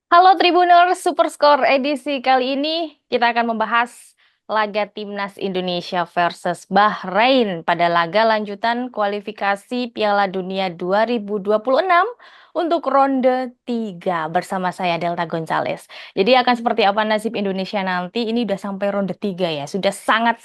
Halo Tribuners, Superskor edisi kali ini kita akan membahas laga Timnas Indonesia versus Bahrain pada laga lanjutan kualifikasi Piala Dunia 2026 untuk ronde 3 bersama saya Delta Gonzales. Jadi akan seperti apa nasib Indonesia nanti? Ini udah sampai ronde 3 ya, sudah sangat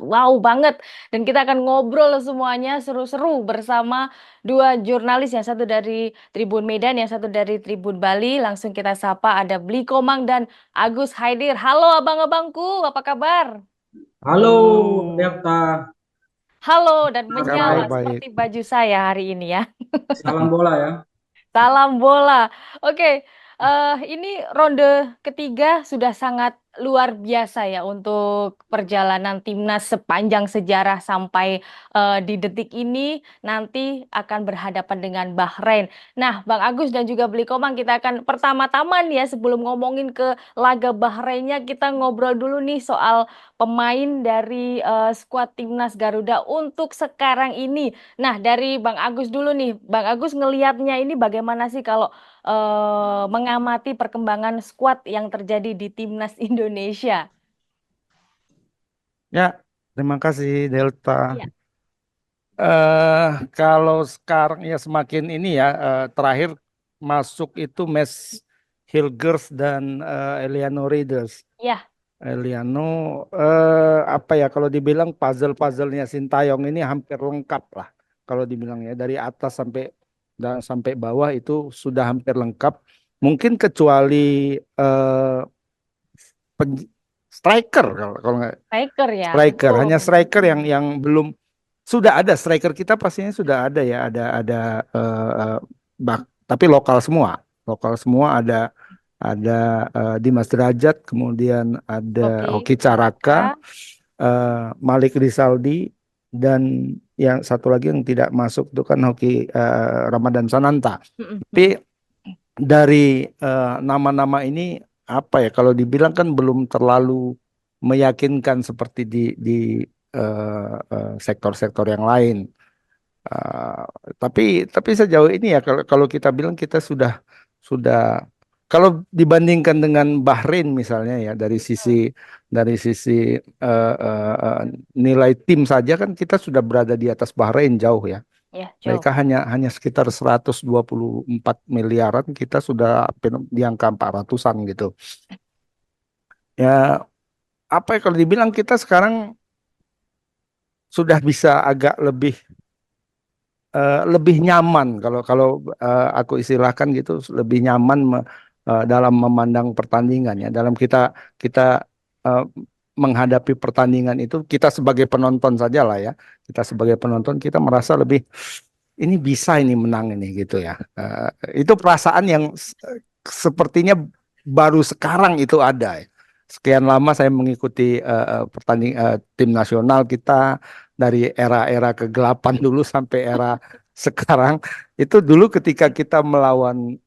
wow banget. Dan kita akan ngobrol semuanya seru-seru bersama dua jurnalis, yang satu dari Tribun Medan, yang satu dari Tribun Bali. Langsung kita sapa, ada Bli Komang dan Agus Haidir. Halo abang-abangku, apa kabar? Halo Delta, Halo, dan kabar menyala baik. seperti baju saya hari ini ya. Salam bola ya. Salam bola. Oke, ini ronde ketiga sudah sangat luar biasa ya untuk perjalanan timnas sepanjang sejarah sampai di detik ini nanti akan berhadapan dengan Bahrain. Nah, Bang Agus dan juga Beli Komang, kita akan pertama-tama nih ya, sebelum ngomongin ke laga Bahrainnya, kita ngobrol dulu nih soal pemain dari skuad timnas Garuda untuk sekarang ini. Nah, dari Bang Agus dulu nih. Bang Agus ngelihatnya ini bagaimana sih kalau mengamati perkembangan skuad yang terjadi di Timnas Indonesia? Ya, terima kasih Delta. Iya. Kalau sekarang ya semakin ini ya terakhir masuk itu Mes Hilgers dan Eliano Reiders. Ya, Eliano apa ya kalau dibilang puzzle-puzzlenya Sintayong ini hampir lengkap lah. Kalau dibilang ya dari atas sampai bawah itu sudah hampir lengkap. Mungkin kecuali eh, striker kalau nggak striker ya, striker betul. hanya striker yang belum sudah ada striker kita pastinya sudah ada ya ada eh, tapi lokal semua ada Dimas Derajat kemudian ada Oke, Hoki Caraka Caraka. Malik Rizaldi dan yang satu lagi yang tidak masuk itu kan Hoki Ramadan Sananta Mm-mm, tapi mm-mm. dari nama-nama ini apa ya kalau dibilang kan belum terlalu meyakinkan seperti di sektor-sektor yang lain. Eh, tapi sejauh ini ya kalau kita bilang kita sudah kalau dibandingkan dengan Bahrain misalnya ya dari sisi eh, eh, eh, nilai tim saja kan kita sudah berada di atas Bahrain jauh ya. Ya, Mereka jauh. hanya sekitar 124 miliaran, kita sudah di angka 400-an gitu. Ya, apa ya kalau dibilang kita sekarang sudah bisa agak lebih nyaman kalau kalau aku istilahkan gitu, lebih nyaman dalam memandang pertandingan ya. Dalam kita kita eh, menghadapi pertandingan itu kita sebagai penonton saja lah ya. Kita sebagai penonton kita merasa lebih ini bisa ini menang ini gitu ya. Itu perasaan yang sepertinya baru sekarang itu ada. Ya. Sekian lama saya mengikuti tim nasional kita dari era-era kegelapan dulu sampai era sekarang. Itu dulu ketika kita melawan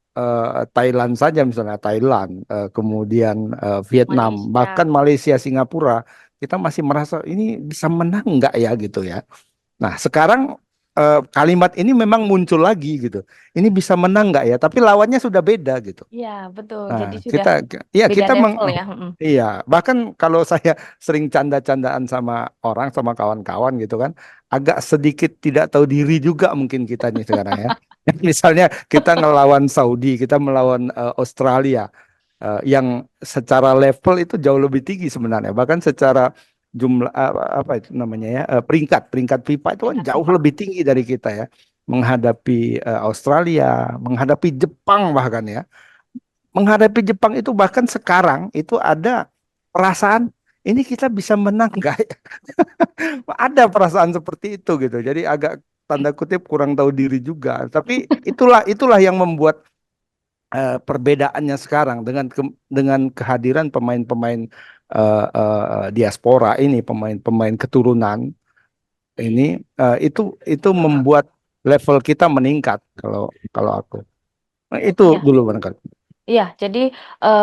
Thailand saja misalnya Thailand, kemudian Vietnam, Malaysia. bahkan Malaysia, Singapura, kita masih merasa ini bisa menang nggak ya gitu ya. Nah, sekarang kalimat ini memang muncul lagi gitu. Ini bisa menang nggak ya? Tapi lawannya sudah beda gitu. Iya, betul. Nah, Jadi sudah kita ya beda kita level ya. iya, bahkan kalau saya sering canda-candaan sama orang sama kawan-kawan gitu kan, agak sedikit tidak tahu diri juga mungkin kita nih sekarang ya. Misalnya kita ngelawan Saudi, kita melawan Australia yang secara level itu jauh lebih tinggi sebenarnya. Bahkan secara jumlah apa itu namanya ya peringkat FIFA itu kan Peringkat jauh FIFA. lebih tinggi dari kita ya. Menghadapi Australia, menghadapi Jepang bahkan ya. Menghadapi Jepang itu bahkan sekarang itu ada perasaan ini kita bisa menang nggak ya? Ada perasaan seperti itu gitu. Jadi agak tanda kutip kurang tahu diri juga. Tapi itulah yang membuat perbedaannya sekarang dengan kehadiran pemain-pemain diaspora ini, pemain-pemain keturunan ini itu membuat level kita meningkat kalau kalau aku. Nah, itu Iya. dulu barangkali. Iya, jadi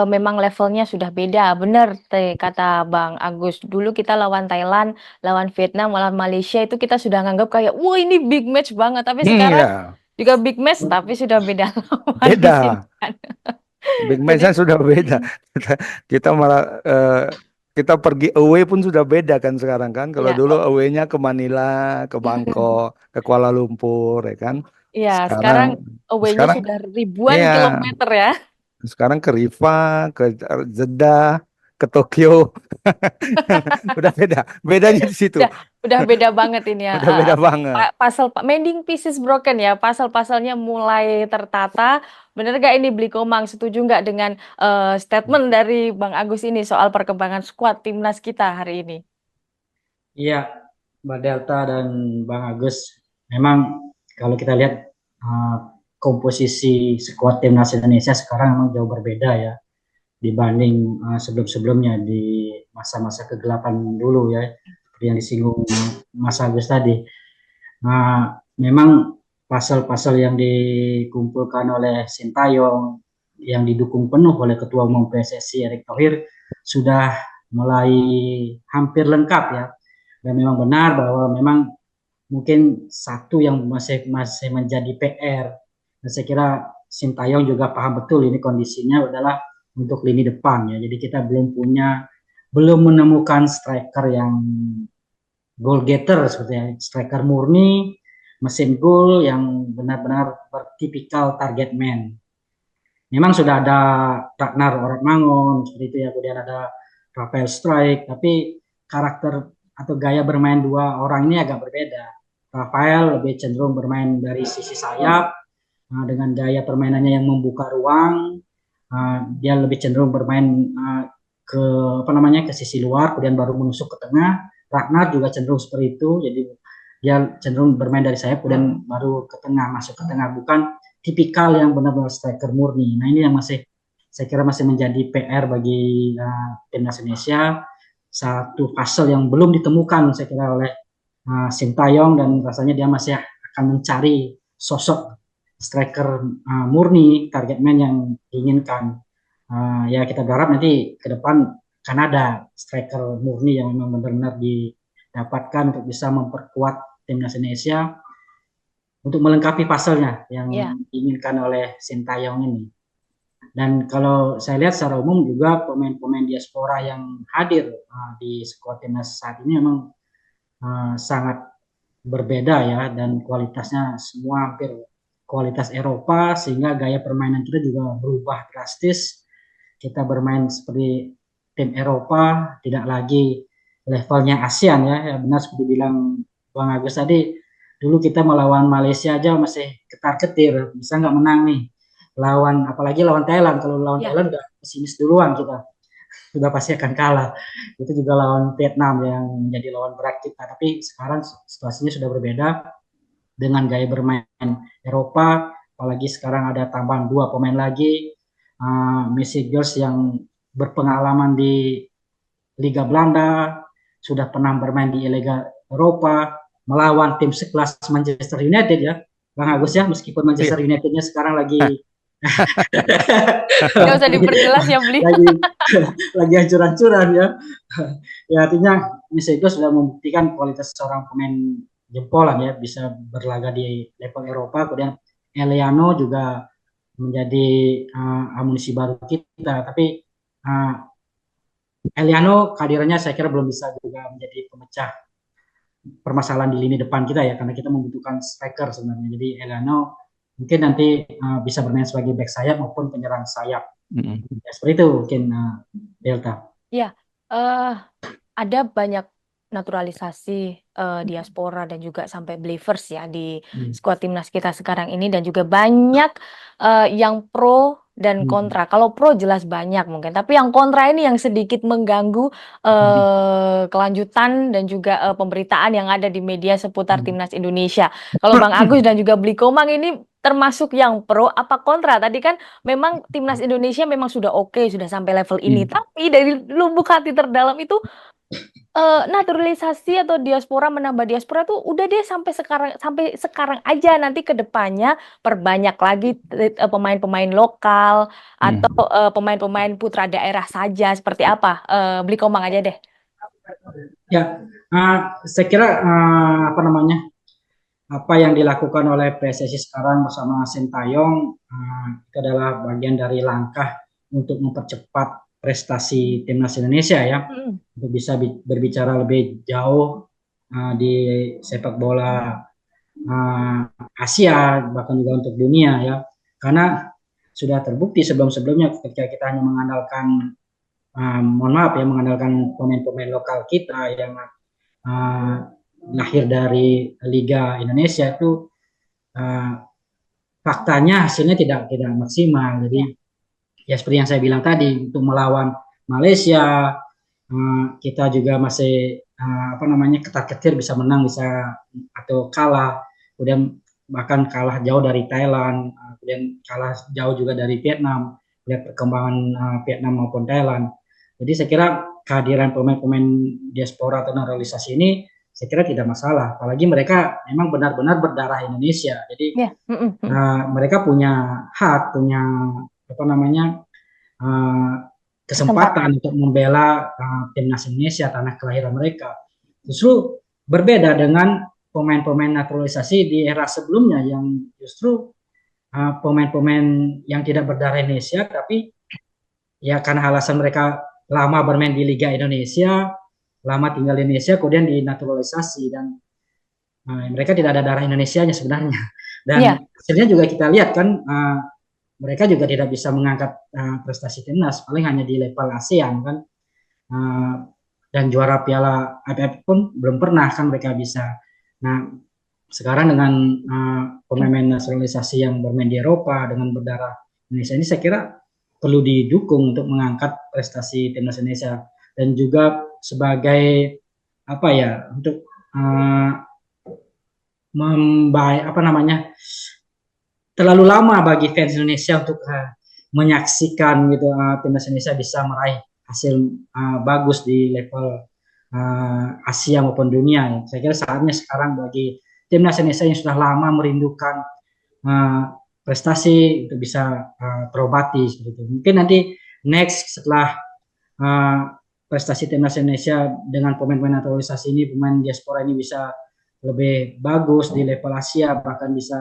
memang levelnya sudah beda. Benar, kata Bang Agus. Dulu kita lawan Thailand, lawan Vietnam, lawan Malaysia itu kita sudah nganggap kayak, wah ini big match banget. Tapi sekarang Ya, juga big match, tapi sudah beda lawan di sini beda. kan. big match-nya Jadi sudah beda. Kita, kita malah kita pergi away pun sudah beda kan sekarang kan. Kalau ya, dulu oh, away-nya ke Manila, ke Bangkok, ke Kuala Lumpur, ya kan. ya Sekarang, sekarang away-nya sekarang, sudah ribuan iya, kilometer ya. sekarang ke Rifa, ke Jeddah, ke Tokyo, udah beda. Bedanya di situ, Udah, udah beda banget ini ya. udah beda banget. Pasal mending pieces broken ya. Pasal-pasalnya mulai tertata. Bener gak ini Bli Komang? Setuju nggak dengan statement dari Bang Agus ini soal perkembangan skuad timnas kita hari ini? Iya, Mbak Delta dan Bang Agus, memang kalau kita lihat uh, komposisi skuad timnas Indonesia sekarang memang jauh berbeda ya dibanding sebelum-sebelumnya di masa-masa kegelapan dulu ya, seperti yang disinggung Mas Agus tadi. Nah, memang pasal-pasal yang dikumpulkan oleh Sintayong yang didukung penuh oleh Ketua Umum PSSI Erick Thohir sudah mulai hampir lengkap ya. Dan memang benar bahwa memang mungkin satu yang masih masih menjadi PR. Dan saya kira Sintayong juga paham betul ini kondisinya adalah untuk lini depan ya. Jadi kita belum menemukan striker yang goal getter sebetulnya striker murni mesin gol yang benar-benar bertipikal target man. Memang sudah ada Ragnar Orotmangun seperti itu ya, kemudian ada Rafael Strike, tapi karakter atau gaya bermain dua orang ini agak berbeda. Rafael lebih cenderung bermain dari sisi sayap dengan gaya permainannya yang membuka ruang. Dia lebih cenderung bermain ke apa namanya ke sisi luar, kemudian baru menusuk ke tengah. Ragnar juga cenderung seperti itu, jadi dia cenderung bermain dari sayap, kemudian baru ke tengah, masuk ke tengah, bukan tipikal yang benar-benar striker murni. Nah ini yang masih saya kira masih menjadi PR bagi timnas Indonesia, satu puzzle yang belum ditemukan saya kira oleh Sintayong, dan rasanya dia masih akan mencari sosok striker murni target man yang diinginkan. Ya kita berharap nanti ke depan akan ada striker murni yang memang benar-benar didapatkan untuk bisa memperkuat timnas Indonesia untuk melengkapi pasalnya Ya, yang diinginkan oleh Sintayong ini. Dan kalau saya lihat secara umum juga pemain-pemain diaspora yang hadir di skuad timnas saat ini memang sangat berbeda ya, dan kualitasnya semua hampir kualitas Eropa, sehingga gaya permainan kita juga berubah drastis. Kita bermain seperti tim Eropa, tidak lagi levelnya ASEAN ya. Ya benar seperti bilang Bang Agus tadi, dulu kita melawan Malaysia aja masih ketar-ketir, bisa nggak menang nih. Apalagi lawan Thailand, kalau lawan ya. Thailand udah pesimis duluan kita, sudah pasti akan kalah. Itu juga lawan Vietnam yang menjadi lawan berat kita. Tapi sekarang situasinya sudah berbeda dengan gaya bermain Eropa. Apalagi sekarang ada tambahan dua pemain lagi, Messi Girls yang berpengalaman di Liga Belanda, sudah pernah bermain di Liga Eropa, melawan tim sekelas Manchester United ya, Bang Agus ya, meskipun Iya. Manchester Unitednya sekarang lagi Nggak usah diperjelas ya, Bli. lagi lagi hancur-hancuran ya. Ya artinya Messi sudah membuktikan kualitas seorang pemain jempolan ya, bisa berlaga di level Eropa. Kemudian Eliano juga menjadi amunisi baru kita, tapi Eliano kehadirannya saya kira belum bisa juga menjadi pemecah permasalahan di lini depan kita ya, karena kita membutuhkan striker sebenarnya. Jadi Eliano mungkin nanti bisa bermain sebagai back sayap maupun penyerang sayap. Mm-mm. Ya, seperti itu mungkin Delta. Ya, eh, ada banyak naturalisasi diaspora dan juga sampai believers ya di Hmm. skuad timnas kita sekarang ini, dan juga banyak yang pro dan Hmm. kontra. Kalau pro jelas banyak mungkin, tapi yang kontra ini yang sedikit mengganggu Hmm. kelanjutan dan juga pemberitaan yang ada di media seputar Hmm. timnas Indonesia. Kalau Bang Agus dan juga Bli Komang ini termasuk yang pro apa kontra? Tadi kan memang timnas Indonesia memang sudah oke, sudah sampai level ini, Hmm. tapi dari lubuk hati terdalam itu naturalisasi atau diaspora, menambah diaspora tuh udah deh sampai sekarang aja, nanti ke depannya perbanyak lagi pemain-pemain lokal atau Mm. pemain-pemain putra daerah saja, seperti apa? Beli Komang aja deh. Ya, saya kira apa namanya apa yang dilakukan oleh PSSI sekarang bersama Sintayong itu adalah bagian dari langkah untuk mempercepat prestasi timnas Indonesia ya, Mm-mm. untuk bisa berbicara lebih jauh di sepak bola uh, Asia, bahkan juga untuk dunia ya, karena sudah terbukti sebelum-sebelumnya ketika kita hanya mengandalkan mohon maaf ya, mengandalkan pemain-pemain lokal kita yang uh, lahir dari Liga Indonesia itu, uh, faktanya hasilnya tidak maksimal. Jadi Ya. ya seperti yang saya bilang tadi, untuk melawan Malaysia kita juga masih apa namanya, ketar-ketir bisa menang bisa atau kalah, kemudian bahkan kalah jauh dari Thailand, kemudian kalah jauh juga dari Vietnam, lihat perkembangan Vietnam maupun Thailand. Jadi saya kira kehadiran pemain-pemain diaspora atau naturalisasi ini saya kira tidak masalah, apalagi mereka memang benar-benar berdarah Indonesia. Jadi Ya. Mm-mm. Mm-mm. mereka punya hak, punya apa namanya, uh, Kesempatan. kesempatan untuk membela timnas Indonesia, tanah kelahiran mereka. Justru berbeda dengan pemain-pemain naturalisasi di era sebelumnya yang justru pemain-pemain yang tidak berdarah Indonesia, tapi ya karena alasan mereka lama bermain di Liga Indonesia, lama tinggal di Indonesia, kemudian dinaturalisasi, dan mereka tidak ada darah Indonesianya sebenarnya. Ya. Dan hasilnya juga kita lihat kan, mereka juga tidak bisa mengangkat prestasi timnas, paling hanya di level ASEAN kan. Uh, dan juara Piala AFF pun belum pernah kan mereka bisa. Nah, sekarang dengan pemain nasionalisasi yang bermain di Eropa dengan berdarah Indonesia ini, saya kira perlu didukung untuk mengangkat prestasi timnas Indonesia, dan juga sebagai apa ya, untuk apa namanya, terlalu lama bagi fans Indonesia untuk menyaksikan gitu timnas Indonesia bisa meraih hasil bagus di level Asia maupun dunia. Saya kira saatnya sekarang bagi timnas Indonesia yang sudah lama merindukan uh, prestasi untuk bisa terobati seperti itu. Mungkin nanti next setelah uh, prestasi timnas Indonesia dengan pemain-pemain naturalisasi ini, pemain diaspora ini bisa lebih bagus di level Asia, bahkan bisa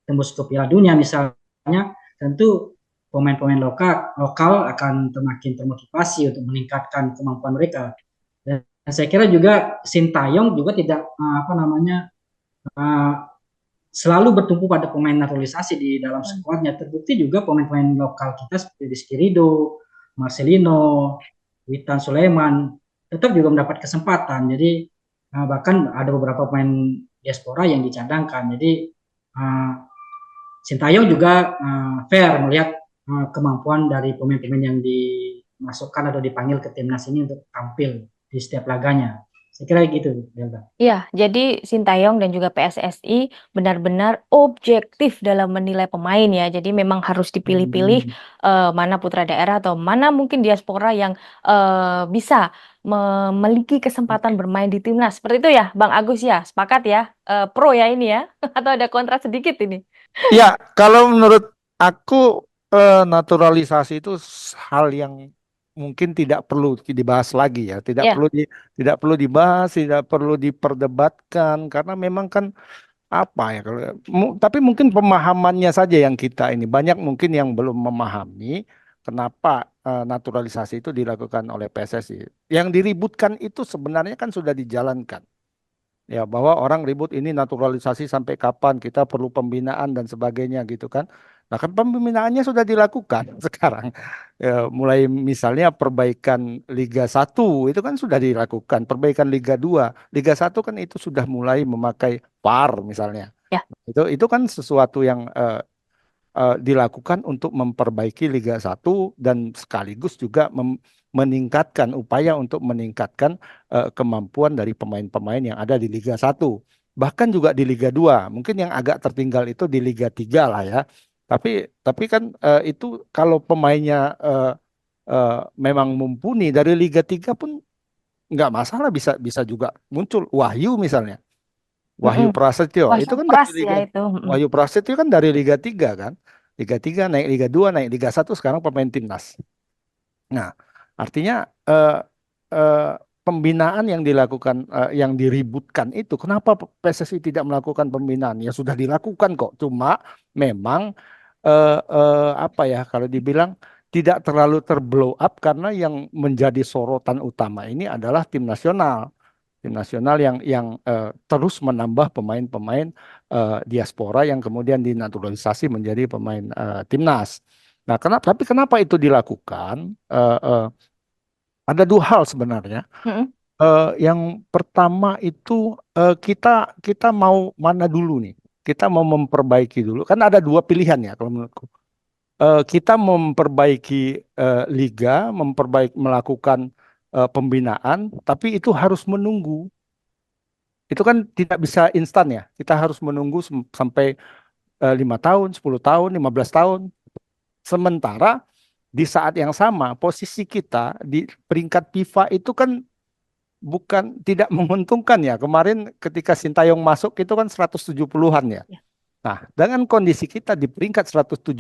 tembus ke Piala Dunia misalnya, tentu pemain-pemain lokal akan semakin termotivasi untuk meningkatkan kemampuan mereka. Dan saya kira juga Sintayong juga tidak apa namanya, selalu bertumpu pada pemain naturalisasi di dalam skuadnya. Terbukti juga pemain-pemain lokal kita seperti Rizky Ridho, Marcelino, Witan Sulaiman tetap juga mendapat kesempatan. Jadi bahkan ada beberapa pemain diaspora yang dicadangkan. Jadi Sintayong juga fair melihat kemampuan dari pemain-pemain yang dimasukkan atau dipanggil ke timnas ini untuk tampil di setiap laganya. Saya kira gitu, Delta. Ya, jadi Sintayong dan juga PSSI benar-benar objektif dalam menilai pemain ya. Jadi memang harus dipilih-pilih mana putra daerah atau mana mungkin diaspora yang bisa memiliki kesempatan bermain di timnas. Seperti itu ya, Bang Agus ya. Sepakat ya, pro ya ini ya. Atau ada kontra sedikit ini? Ya, kalau menurut aku naturalisasi itu hal yang mungkin tidak perlu dibahas lagi ya, Ya, tidak perlu dibahas, tidak perlu diperdebatkan karena memang kan apa ya kalau tapi mungkin pemahamannya saja yang kita ini banyak mungkin yang belum memahami kenapa naturalisasi itu dilakukan oleh PSSI. Yang diributkan itu sebenarnya kan sudah dijalankan. Ya, bahwa orang ribut ini naturalisasi sampai kapan, kita perlu pembinaan dan sebagainya gitu kan. Nah, kan pembinaannya sudah dilakukan sekarang. Ya, mulai misalnya perbaikan Liga 1 itu kan sudah dilakukan, perbaikan Liga 2, Liga 1 kan itu sudah mulai memakai VAR misalnya. ya. Itu kan sesuatu yang dilakukan untuk memperbaiki Liga 1 dan sekaligus juga meningkatkan upaya untuk meningkatkan kemampuan dari pemain-pemain yang ada di Liga 1. Bahkan juga di Liga 2. Mungkin yang agak tertinggal itu di Liga 3 lah ya. Tapi kan itu kalau pemainnya memang mumpuni dari Liga 3 pun nggak masalah, bisa bisa juga muncul Wahyu misalnya. Wahyu Mm-mm. Prasetyo itu Wahyu kan dari Pras ya Liga itu. Mm-mm. Wahyu Prasetyo kan dari Liga 3 kan. Liga 3 naik Liga 2 naik Liga 1 sekarang pemain timnas. Nah, artinya eh, eh, pembinaan yang dilakukan, yang diributkan itu, kenapa PSSI tidak melakukan pembinaan? Ya sudah dilakukan kok, cuma memang apa ya, kalau dibilang tidak terlalu terblow up karena yang menjadi sorotan utama ini adalah tim nasional yang terus menambah pemain-pemain diaspora yang kemudian dinaturalisasi menjadi pemain timnas. Nah, tapi kenapa itu dilakukan? Ada dua hal sebenarnya. Mm-mm. Yang pertama itu, kita kita mau mana dulu nih? Kita mau memperbaiki dulu. Kan ada dua pilihan ya kalau menurutku. Kita memperbaiki liga, melakukan pembinaan, tapi itu harus menunggu. Itu kan tidak bisa instan ya. Kita harus menunggu sampai 5 tahun, 10 tahun, 15 tahun. Sementara di saat yang sama posisi kita di peringkat FIFA itu kan bukan tidak menguntungkan ya. Kemarin ketika Sintayong masuk itu kan 170-an ya. Ya. Nah, dengan kondisi kita di peringkat 170,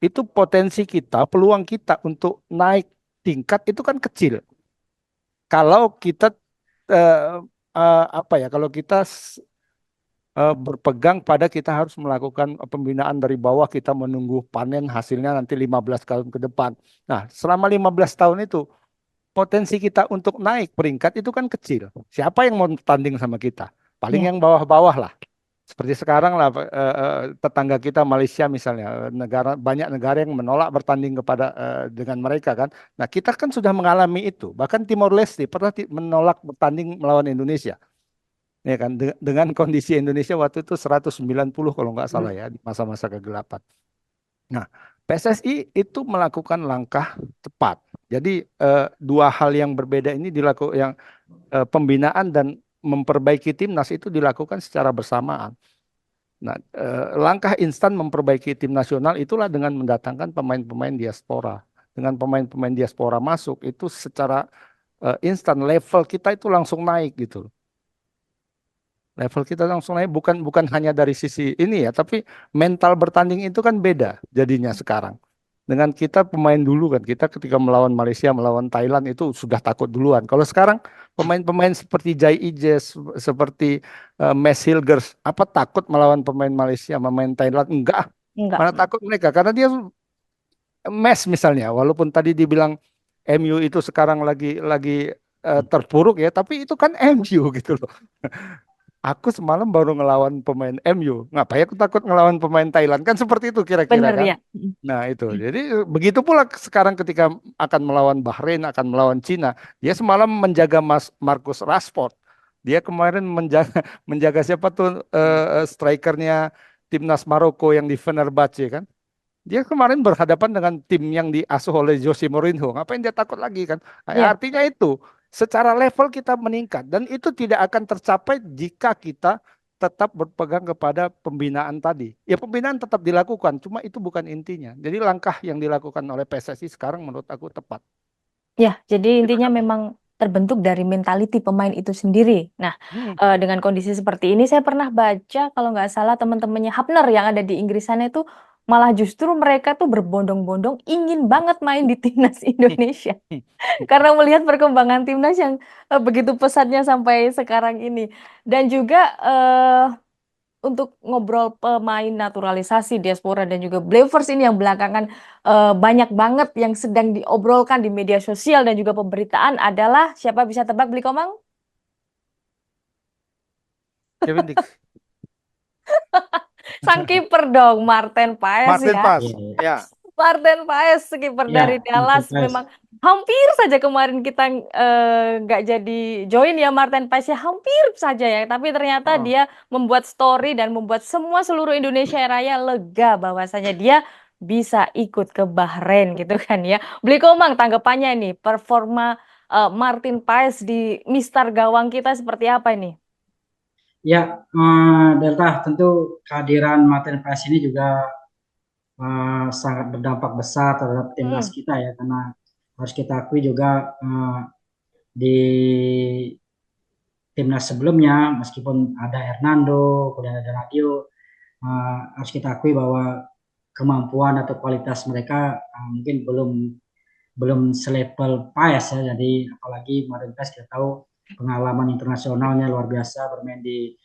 itu potensi kita, peluang kita untuk naik tingkat itu kan kecil. Kalau kita eh, apa ya? Kalau kita berpegang pada kita harus melakukan pembinaan dari bawah, kita menunggu panen hasilnya nanti 15 tahun ke depan. Nah, selama 15 tahun itu potensi kita untuk naik peringkat itu kan kecil. Siapa yang mau tanding sama kita? Paling Ya. yang bawah-bawah lah. Seperti sekarang lah, tetangga kita Malaysia misalnya, banyak negara yang menolak bertanding dengan mereka kan. Nah, kita kan sudah mengalami itu. Bahkan Timor Leste pernah menolak bertanding melawan Indonesia. Ya kan, dengan kondisi Indonesia waktu itu 190 kalau nggak salah ya, di masa-masa kegelapan. Nah, PSSI itu melakukan langkah tepat. Jadi dua hal yang berbeda ini dilakukan, yang pembinaan dan memperbaiki timnas itu dilakukan secara bersamaan. Nah, langkah instan memperbaiki tim nasional itulah dengan mendatangkan pemain-pemain diaspora. Dengan pemain-pemain diaspora masuk itu secara instan level kita itu langsung naik gitu. Level kita langsung naik, bukan hanya dari sisi ini ya, tapi mental bertanding itu kan beda jadinya sekarang. Dengan kita pemain dulu kan, kita ketika melawan Malaysia, melawan Thailand itu sudah takut duluan. Kalau sekarang pemain-pemain seperti Jai Ijes, seperti Mes Hilgers, apa takut melawan pemain Malaysia, pemain Thailand? Enggak, Enggak. mana takut mereka karena dia Mes misalnya, walaupun tadi dibilang MU itu sekarang lagi terpuruk ya, tapi itu kan MU gitu loh. Aku semalam baru ngelawan pemain MU. Ngapain aku takut ngelawan pemain Thailand? Kan seperti itu kira-kira Bener kan? ya. Mm. Nah itu. Jadi begitu pula sekarang ketika akan melawan Bahrain, akan melawan Cina. Dia semalam menjaga Marcus Rashford. Dia kemarin menjaga menjaga siapa tuh strikernya timnas Maroko yang di Fenerbahce kan? Dia kemarin berhadapan dengan tim yang diasuh oleh Jose Mourinho. Ngapain dia takut lagi kan? Nah, Ya. artinya itu secara level kita meningkat dan itu tidak akan tercapai jika kita tetap berpegang kepada pembinaan tadi. Ya pembinaan tetap dilakukan, cuma itu bukan intinya. Jadi langkah yang dilakukan oleh PSSI sekarang menurut aku tepat. Ya, jadi intinya memang terbentuk dari mentality pemain itu sendiri. Nah, Hmm. dengan kondisi seperti ini, saya pernah baca kalau nggak salah teman-temannya Hapner yang ada di Inggris sana itu malah justru mereka tuh berbondong-bondong ingin banget main di timnas Indonesia karena melihat perkembangan timnas yang begitu pesatnya sampai sekarang ini. Dan juga untuk ngobrol pemain naturalisasi diaspora dan juga Believers ini yang belakangan banyak banget yang sedang diobrolkan di media sosial dan juga pemberitaan adalah siapa bisa tebak Beli Komang? Kevin Dix. Sang kiper dong, Martin Paes Martin ya. Pas. Iya, iya. Ya. Martin Paes, kiper Iya, dari Martin Dallas, Paes. memang hampir saja kemarin kita nggak jadi join ya Martin Paes ya, hampir saja ya. Tapi ternyata Oh. dia membuat story dan membuat semua seluruh Indonesia Raya lega bahwasanya dia bisa ikut ke Bahrain gitu kan ya. Beli Komang tanggapannya nih, performa Martin Paes di Mister Gawang kita seperti apa ini? Ya, Delta tentu kehadiran Martin Paes ini juga sangat berdampak besar terhadap timnas Hmm, kita ya, karena harus kita akui juga di timnas sebelumnya meskipun ada Hernando, kemudian ada Radio, harus kita akui bahwa kemampuan atau kualitas mereka mungkin belum belum selevel Paes ya. Jadi apalagi Martin Paes kita tahu pengalaman internasionalnya luar biasa bermain di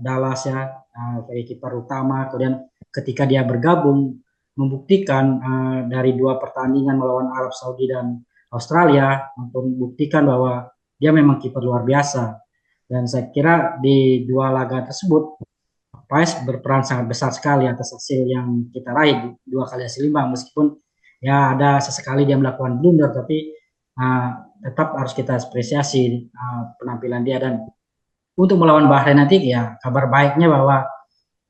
Dallas ya, sebagai kiper utama. Kemudian ketika dia bergabung membuktikan dari dua pertandingan melawan Arab Saudi dan Australia untuk membuktikan bahwa dia memang kiper luar biasa. Dan saya kira di dua laga tersebut Paes berperan sangat besar sekali atas hasil yang kita raih dua kali hasil imbang, meskipun ya ada sesekali dia melakukan blunder, tapi tetap harus kita apresiasi penampilan dia. Dan untuk melawan Bahrain nanti ya kabar baiknya bahwa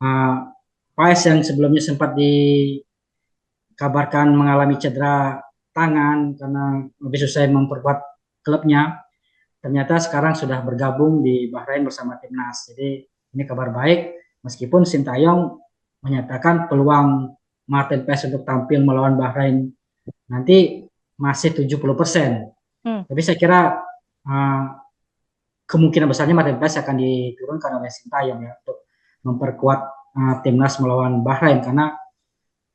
uh, Paes yang sebelumnya sempat dikabarkan mengalami cedera tangan karena lebih susah memperkuat klubnya, ternyata sekarang sudah bergabung di Bahrain bersama timnas. Jadi ini kabar baik, meskipun Sintayong menyatakan peluang Martin Paes untuk tampil melawan Bahrain nanti masih 70%. Tapi saya kira uh, kemungkinan besarnya Martin Paes akan diturunkan oleh Sintayong ya untuk memperkuat timnas melawan Bahrain, karena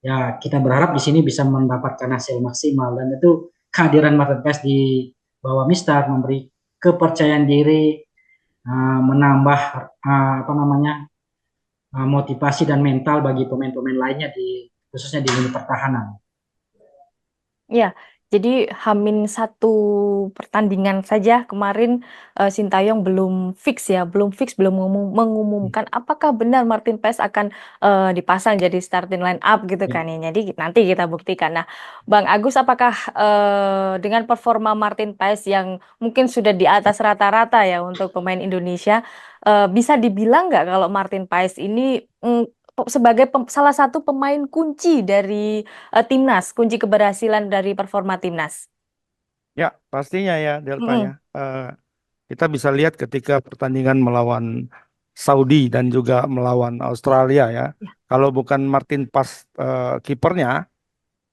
ya kita berharap di sini bisa mendapatkan hasil maksimal, dan itu kehadiran Martin Paes di bawah Mister memberi kepercayaan diri, menambah apa namanya motivasi dan mental bagi pemain-pemain lainnya khususnya di lini pertahanan. Ya, jadi H-1 pertandingan saja kemarin Sintayong belum fix ya, belum mengumumkan apakah benar Martin Paes akan dipasang jadi starting line up gitu kan ya. Jadi nanti kita buktikan. Nah, Bang Agus, apakah dengan performa Martin Paes yang mungkin sudah di atas rata-rata ya untuk pemain Indonesia, bisa dibilang nggak kalau Martin Paes ini sebagai salah satu pemain kunci dari timnas, kunci keberhasilan dari performa timnas? Ya, pastinya ya Delta ya. Mm-mm. Kita bisa lihat ketika pertandingan melawan Saudi dan juga melawan Australia ya. Ya. Kalau bukan Martin Paes kipernya,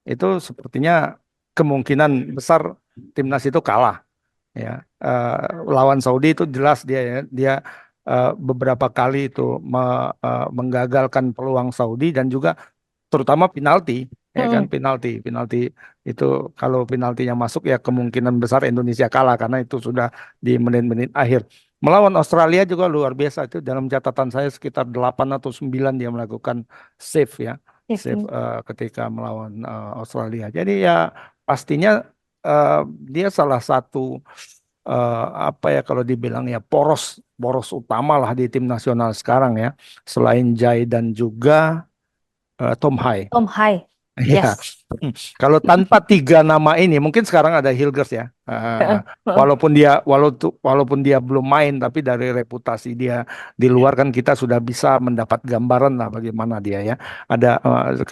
itu sepertinya kemungkinan besar timnas itu kalah ya. Lawan Saudi itu jelas dia ya, dia beberapa kali itu menggagalkan peluang Saudi dan juga terutama penalti ya kan, Mm-mm. penalti itu kalau penaltinya masuk ya kemungkinan besar Indonesia kalah karena itu sudah di menit-menit akhir. Melawan Australia juga luar biasa, itu dalam catatan saya sekitar 8 atau 9 dia melakukan save ya, save Mm-mm. ketika melawan Australia. Jadi ya pastinya dia salah satu apa ya kalau dibilang ya poros poros utama lah di tim nasional sekarang ya, selain Jai dan juga Tom Hai. Tom Hai, Ya, yes. kalau tanpa tiga nama ini, mungkin sekarang ada Hilgers ya. Walaupun dia belum main, tapi dari reputasi dia di luar kan kita sudah bisa mendapat gambaran lah bagaimana dia ya. Ada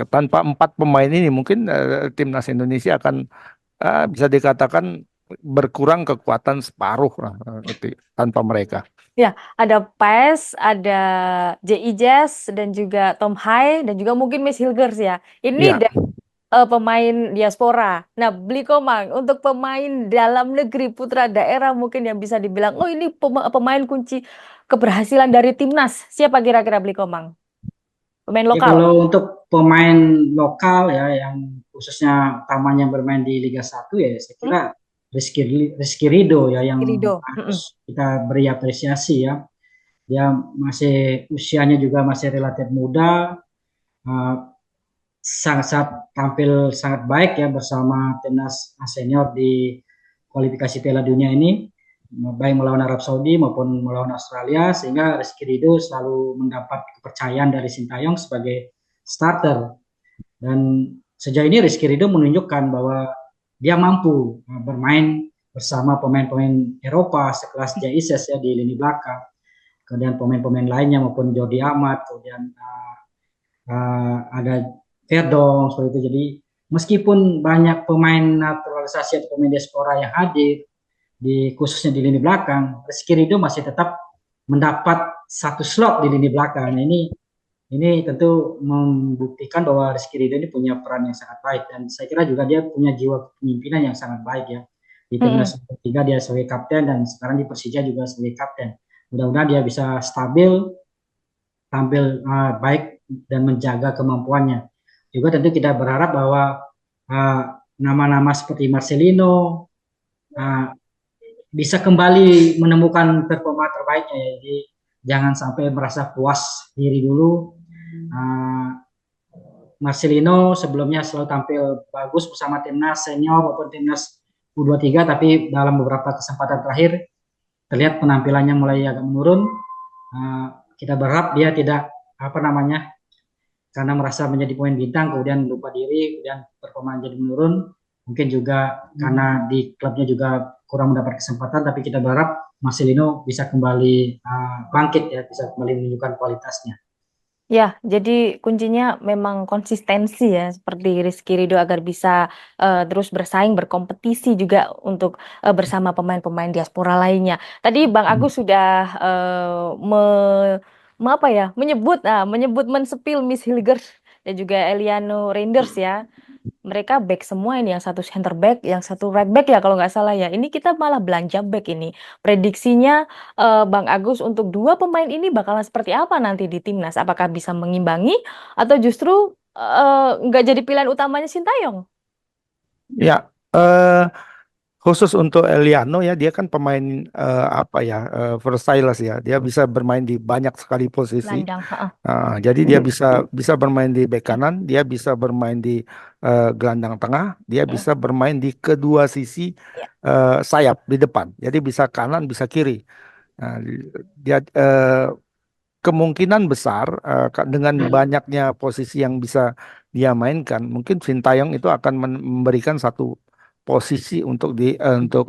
tanpa empat pemain ini, mungkin timnas Indonesia akan bisa dikatakan berkurang kekuatan separuh lah tanpa mereka. Ya, ada Paes, ada J.I. Jazz, dan juga Tom Hai, dan juga mungkin Miss Hilgers ya. Ini Ya, pemain diaspora. Nah, Bli Komang, untuk pemain dalam negeri putra daerah mungkin yang bisa dibilang, oh ini pemain kunci keberhasilan dari timnas. Siapa kira-kira Bli Komang? Pemain Ya lokal. kalau untuk pemain lokal ya yang khususnya utamanya bermain di Liga 1 ya saya Hmm? kira Rizky Ridho ya yang Rido. Mm-mm. harus kita beri apresiasi ya. Dia masih usianya juga masih relatif muda, eh, sangat-sangat tampil sangat baik ya bersama timnas senior di kualifikasi Piala Dunia ini, baik melawan Arab Saudi maupun melawan Australia, sehingga Rizky Ridho selalu mendapat kepercayaan dari Sintayong sebagai starter. Dan sejauh ini Rizky Ridho menunjukkan bahwa dia mampu bermain bersama pemain-pemain Eropa sekelas Jaises ya di lini belakang, kemudian pemain-pemain lainnya maupun Jordi Amat, kemudian ada Verdong seperti itu. Jadi meskipun banyak pemain naturalisasi atau pemain diaspora yang hadir di khususnya di lini belakang, Rizky Ridho masih tetap mendapat satu slot di lini belakang. Nah, ini tentu membuktikan bahwa Rizky Ridho ini punya peran yang sangat baik, dan saya kira juga dia punya jiwa kepemimpinan yang sangat baik ya. Di timnas Mm-mm. ketiga dia sebagai kapten dan sekarang di Persija juga sebagai kapten. Mudah-mudahan dia bisa stabil, tampil baik dan menjaga kemampuannya. Juga tentu kita berharap bahwa uh, nama-nama seperti Marcelino uh, bisa kembali menemukan performa terbaiknya ya. Jadi jangan sampai merasa puas diri dulu. Uh, Marcelino sebelumnya selalu tampil bagus bersama timnas senior maupun timnas U23, tapi dalam beberapa kesempatan terakhir terlihat penampilannya mulai agak menurun. Kita berharap dia tidak apa namanya karena merasa menjadi pemain bintang kemudian lupa diri, kemudian performa jadi menurun. Mungkin juga karena di klubnya juga kurang mendapat kesempatan, tapi kita berharap Marcelino bisa kembali bangkit ya, bisa kembali menunjukkan kualitasnya. Ya, jadi kuncinya memang konsistensi ya, seperti Rizky Ridho agar bisa terus bersaing, berkompetisi juga untuk bersama pemain-pemain diaspora lainnya. Tadi Bang Agus sudah apa ya, menyebut mensepil Miss Hilgers dan juga Eliano Reinders ya. Mereka back semua ini, yang satu center back, yang satu right back ya kalau nggak salah ya. Ini kita malah belanja back ini. Prediksinya Bang Agus untuk dua pemain ini bakalan seperti apa nanti di timnas? Apakah bisa mengimbangi atau justru nggak jadi pilihan utamanya Sintayong? Ya, khusus untuk Eliano ya, dia kan pemain apa ya, versatile ya. Dia bisa bermain di banyak sekali posisi. Landang. Heeh. Jadi dia bisa bisa bermain di bek kanan, dia bisa bermain di gelandang tengah, dia Heeh. bisa bermain di kedua sisi Ya. sayap di depan. Jadi bisa kanan, bisa kiri. Nah, dia kemungkinan besar dengan banyaknya posisi yang bisa dia mainkan, mungkin Sintayong itu akan memberikan satu posisi untuk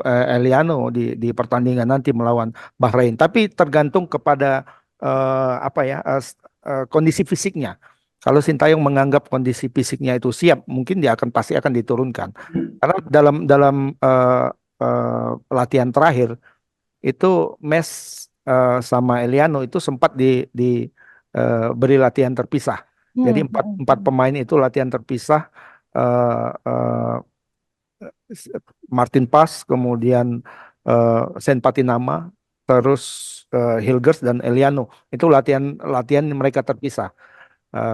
Eliano di pertandingan nanti melawan Bahrain. Tapi tergantung kepada apa ya kondisi fisiknya. Kalau Sintayong menganggap kondisi fisiknya itu siap, mungkin dia pasti akan diturunkan. Karena dalam dalam latihan terakhir itu Mes sama Eliano itu sempat beri latihan terpisah. Jadi empat Hmm. empat pemain itu latihan terpisah. eh, eh, Martin Pass, kemudian Sen Patinama, terus Hilgers dan Eliano. Itu latihan latihan mereka terpisah.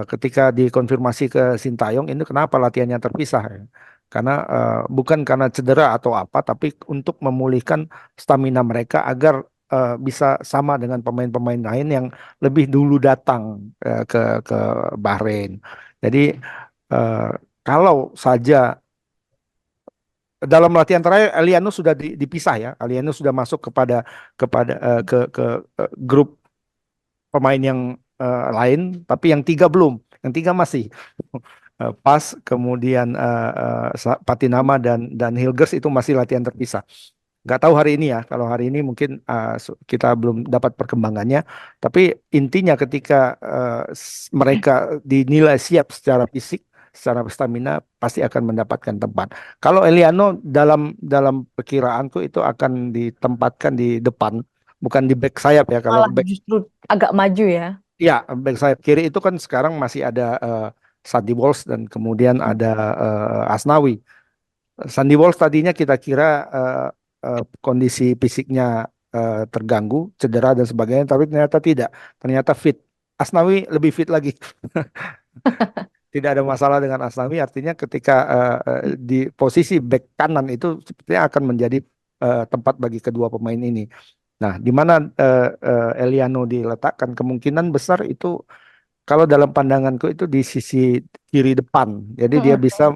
Ketika dikonfirmasi ke Sintayong, ini kenapa latihannya terpisah ya? Karena bukan karena cedera atau apa, tapi untuk memulihkan stamina mereka agar bisa sama dengan pemain-pemain lain yang lebih dulu datang ke Bahrain. Jadi eh, kalau saja dalam latihan terakhir Eliano sudah dipisah ya, Eliano sudah masuk kepada grup pemain yang lain, tapi yang tiga belum, yang tiga masih. Pas kemudian Patinama dan Hilgers itu masih latihan terpisah. Nggak tahu hari ini ya. Kalau hari ini mungkin kita belum dapat perkembangannya. Tapi intinya ketika mereka dinilai siap secara fisik, secara stamina, pasti akan mendapatkan tempat. Kalau Eliano dalam dalam perkiraanku itu akan ditempatkan di depan, bukan di back sayap ya. Kalau Malah back justru agak maju ya. ya, back sayap kiri itu kan sekarang masih ada Sandy Walsh dan kemudian ada Asnawi. Sandy Walsh tadinya kita kira kondisi fisiknya terganggu, cedera dan sebagainya, tapi ternyata tidak. Ternyata fit. Asnawi lebih fit lagi. Tidak ada masalah dengan Asnawi, artinya ketika di posisi back kanan itu sepertinya akan menjadi tempat bagi kedua pemain ini. Nah, di mana Eliano diletakkan kemungkinan besar itu kalau dalam pandanganku itu di sisi kiri depan. Jadi dia Mm-mm. bisa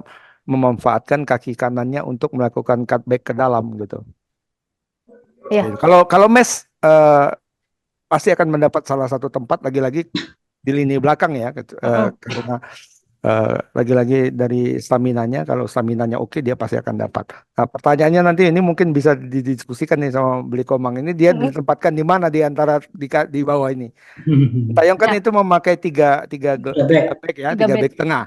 memanfaatkan kaki kanannya untuk melakukan cutback ke dalam gitu. Gitu. Ya. Kalau kalau Mes pasti akan mendapat salah satu tempat lagi-lagi di lini belakang ya, Mm-mm. karena lagi-lagi dari staminanya. Kalau staminanya oke, dia pasti akan dapat. Nah, pertanyaannya nanti ini mungkin bisa didiskusikan nih sama Beli Komang ini, dia Mm-mm. ditempatkan di mana di antara di bawah ini. Tayong kan Ya, itu memakai tiga, Ya, tiga back. back ya, tiga tiga back. back tengah.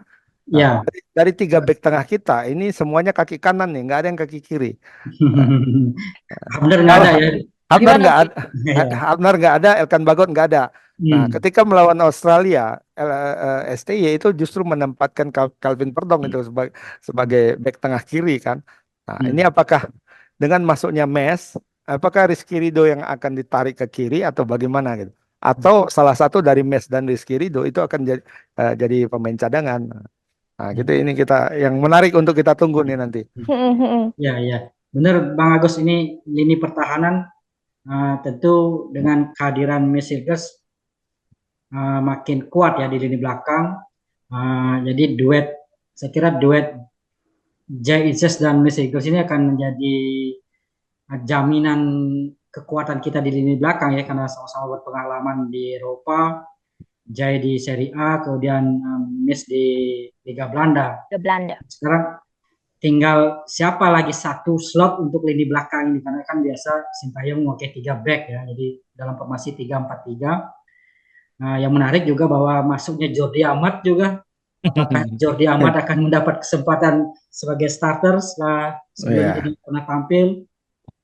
Nah, Ya. dari tiga back tengah kita, ini semuanya kaki kanan nih, nggak ada yang kaki kiri. Nah, Benar nggak kalau ada ya. Hafnar Gimana nggak tuh? ada, Ya. Hafnar nggak ada, Elkan Bagot nggak ada. Nah, Hmm. ketika melawan Australia, STY itu justru menempatkan Calvin Perdong itu sebagai back tengah kiri kan. Nah, ini Hmm. apakah dengan masuknya Mes, apakah Rizky Ridho yang akan ditarik ke kiri atau bagaimana gitu? Atau salah satu dari Mes dan Rizky Ridho itu akan jadi pemain cadangan. Nah, Nah, gitu ini kita yang menarik untuk kita tunggu nih nanti. Ya, ya. Benar Bang Agus, ini lini pertahanan tentu dengan kehadiran Mesigas makin kuat ya di lini belakang. Jadi saya kira duet Jay Isis dan Mesigas ini akan menjadi jaminan kekuatan kita di lini belakang ya, karena sama-sama berpengalaman di Eropa. Jay di Serie A, kemudian Miss di Liga Belanda. Ke Belanda. Sekarang tinggal siapa lagi satu slot untuk lini belakang ini, karena kan biasa Sintayong memakai 3 back ya, jadi dalam formasi 3-4-3. Nah, yang menarik juga bahwa masuknya Jordi Amat juga. Apakah Jordi Amat akan mendapat kesempatan sebagai starter setelah sebelumnya Iya. tidak pernah tampil?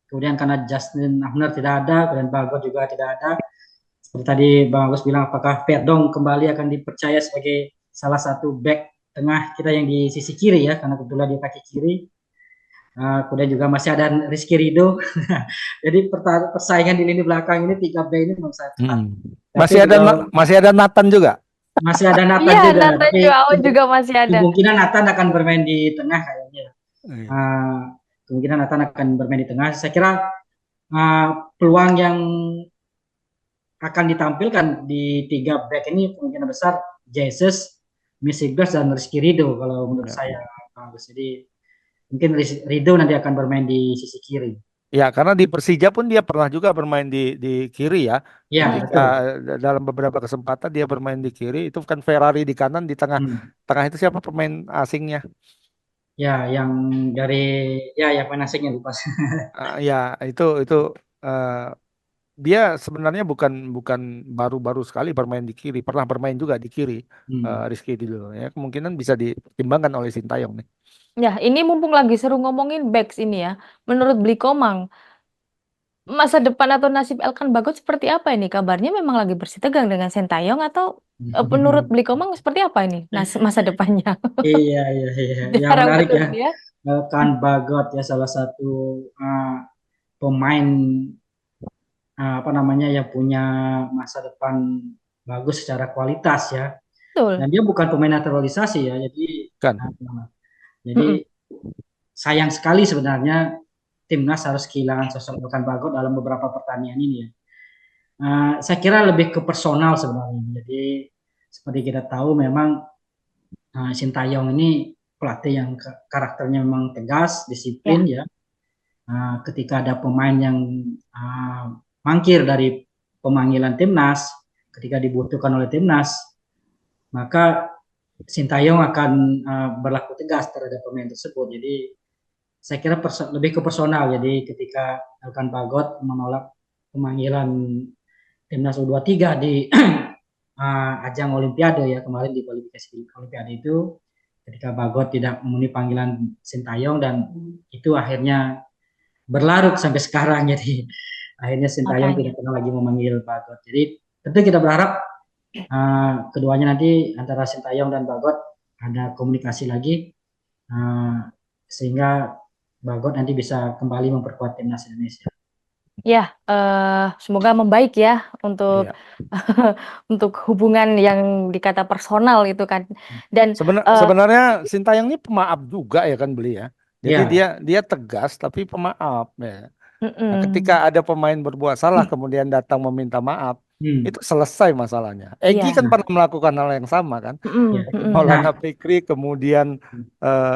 Kemudian karena Justin Ahner tidak ada, dan Bagot juga tidak ada. Seperti tadi Bang Agus bilang, apakah Verdong kembali akan dipercaya sebagai salah satu back tengah kita yang di sisi kiri ya, karena kebetulan dia kaki kiri. Kemudian juga masih ada Rizky Ridho. Jadi persaingan di lini belakang ini 3 back ini memang sangat ketat. Tapi kalau Masih ada Nathan juga. masih ada Nathan Iya, juga, Nathan tapi Joao juga masih ada. kemungkinan Nathan akan bermain di tengah kayaknya. Iya. Kemungkinan Nathan akan bermain di tengah. Saya kira peluang yang akan ditampilkan di 3 back ini kemungkinan besar Jesus, Misigas, dan Rizky Ridho kalau menurut Ya. saya. Jadi mungkin Ridho nanti akan bermain di sisi kiri. Ya, karena di Persija pun dia pernah juga bermain di kiri ya. Ya, Ketika betul. dalam beberapa kesempatan dia bermain di kiri, itu kan Ferrari di kanan, di tengah tengah itu siapa pemain asingnya? Ya, yang dari yang pemain asingnya lupa. Ya, itu dia sebenarnya bukan bukan baru-baru sekali bermain di kiri, pernah bermain juga di kiri. Rizky dulu ya, kemungkinan bisa dipertimbangkan oleh Sintayong nih. Ya, ini mumpung lagi seru ngomongin backs ini ya. Menurut Blikomang, masa depan atau nasib Elkan Bagot seperti apa ini? Kabarnya memang lagi bersitegang dengan Sintayong atau menurut Blikomang seperti apa ini masa depannya? Iya, iya, iya. Yang Jarang menarik betul ya, dia. Elkan Bagot ya, salah satu pemain apa namanya, yang punya masa depan bagus secara kualitas ya. Betul. Dan dia bukan pemain naturalisasi ya, Kan. jadi sayang sekali sebenarnya timnas harus kehilangan sosok Elkan Bagot dalam beberapa pertandingan ini ya. Saya kira lebih ke personal sebenarnya. Jadi seperti kita tahu memang Sintayong ini pelatih yang karakternya memang tegas, disiplin ya. Ketika ada pemain yang mangkir dari pemanggilan timnas, ketika dibutuhkan oleh timnas, maka Sintayong akan berlaku tegas terhadap pemain tersebut. Jadi saya kira lebih ke personal. Jadi ketika Elkan Bagot menolak pemanggilan timnas U23 di ajang Olimpiade ya, kemarin di kualifikasi Olimpiade itu, ketika Bagot tidak memenuhi panggilan Sintayong, dan itu akhirnya berlarut sampai sekarang. Jadi akhirnya Sintayong tidak pernah lagi memanggil Bagot. Jadi tentu kita berharap keduanya nanti, antara Sintayong dan Bagot, ada komunikasi lagi sehingga Bagot nanti bisa kembali memperkuat timnas Indonesia. Ya, semoga membaik ya untuk untuk hubungan yang dikata personal itu kan. Dan sebenarnya Sintayong ini pemaaf juga ya kan beli ya. Jadi dia tegas tapi pemaaf ya. Nah, ketika ada pemain berbuat salah kemudian datang meminta maaf, itu selesai masalahnya. Egy kan pernah melakukan hal yang sama kan. Maulana Fikri, kemudian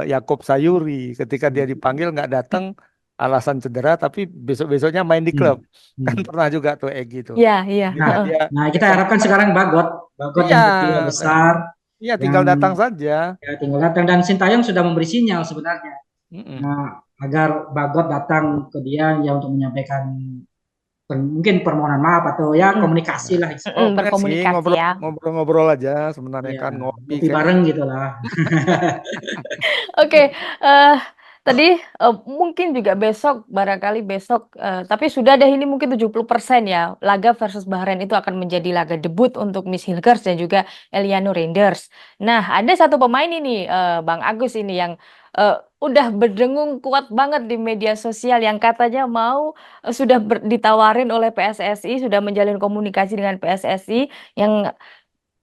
Yakob Sayuri, ketika dia dipanggil nggak datang, alasan cedera, tapi besok-besoknya main di klub. Kan pernah juga tuh Egy tuh. Iya, iya. Nah, kita harapkan sekarang Bagot yang kedua besar. Iya, tinggal datang saja. Ya, tinggal datang, dan Sintayong sudah memberi sinyal sebenarnya. Agar Bagot datang ke dia ya untuk menyampaikan mungkin permohonan maaf atau ya komunikasi lah. Berkomunikasi ya. Ngobrol-ngobrol aja sebenarnya kan, ngopi bareng gitu lah. Oke, tadi mungkin juga barangkali besok, tapi sudah ada ini mungkin 70% ya, laga versus Bahrain itu akan menjadi laga debut untuk Miss Hilgers dan juga Eliano Reinders. Nah, ada satu pemain ini, Bang Agus ini yang udah berdengung kuat banget di media sosial, yang katanya sudah ditawarin oleh PSSI, sudah menjalin komunikasi dengan PSSI, yang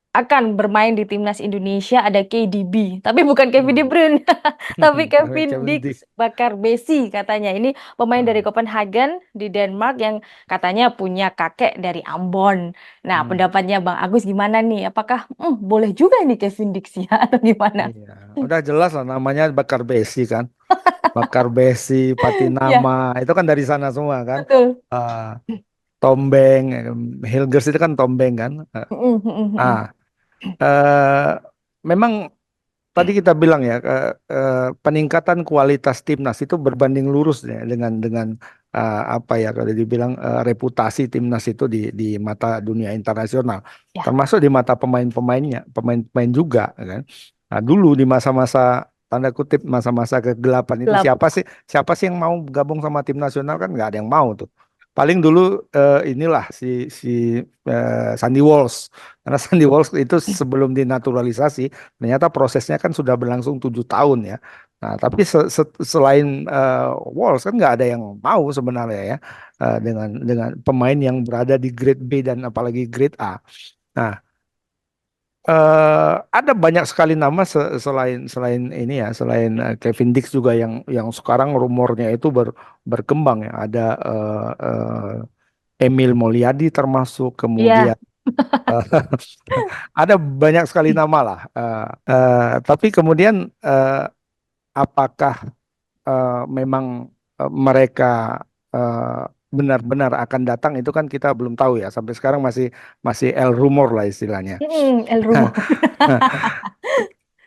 akan bermain di timnas Indonesia ada KDB, tapi bukan Kevin De Hmm. Bruyne, tapi Kevin Kevin Dick. Dix Bakarbesi katanya. Ini pemain dari Ah, Copenhagen di Denmark yang katanya punya kakek dari Ambon. Nah, hmm. pendapatnya Bang Agus gimana nih? Apakah boleh juga nih Kevin Dix ya atau gimana? Iya, udah jelas lah namanya Bakar Besi kan. Bakar Besi, Ya, Patinama, itu kan dari sana semua kan. betul. Ah, Tombeng, Hilgers itu kan Tombeng kan. Ah, eh, memang tadi kita bilang ya peningkatan kualitas timnas itu berbanding lurus ya dengan apa ya kalau dibilang reputasi timnas itu di mata dunia internasional, Ya, termasuk di mata pemain-pemainnya, pemain-pemain juga kan. Nah, dulu di masa-masa tanda kutip masa-masa kegelapan itu gelap. siapa sih yang mau gabung sama tim nasional kan nggak ada yang mau tuh. Paling dulu inilah si Sandy Walsh, karena Sandy Walsh itu sebelum dinaturalisasi ternyata prosesnya kan sudah berlangsung 7 tahun ya. Nah, tapi selain Wolves kan nggak ada yang mau sebenarnya ya dengan pemain yang berada di grade B dan apalagi grade A. Nah, ada banyak sekali nama selain selain ini ya, selain Kevin Dix juga yang sekarang rumornya itu berkembang ya. Ada Emil Mulyadi termasuk, kemudian Iya. eh, ada banyak sekali nama lah. Tapi kemudian apakah memang mereka eh, benar-benar akan datang itu kan kita belum tahu ya. Sampai sekarang masih masih el rumor lah istilahnya. El Rumo.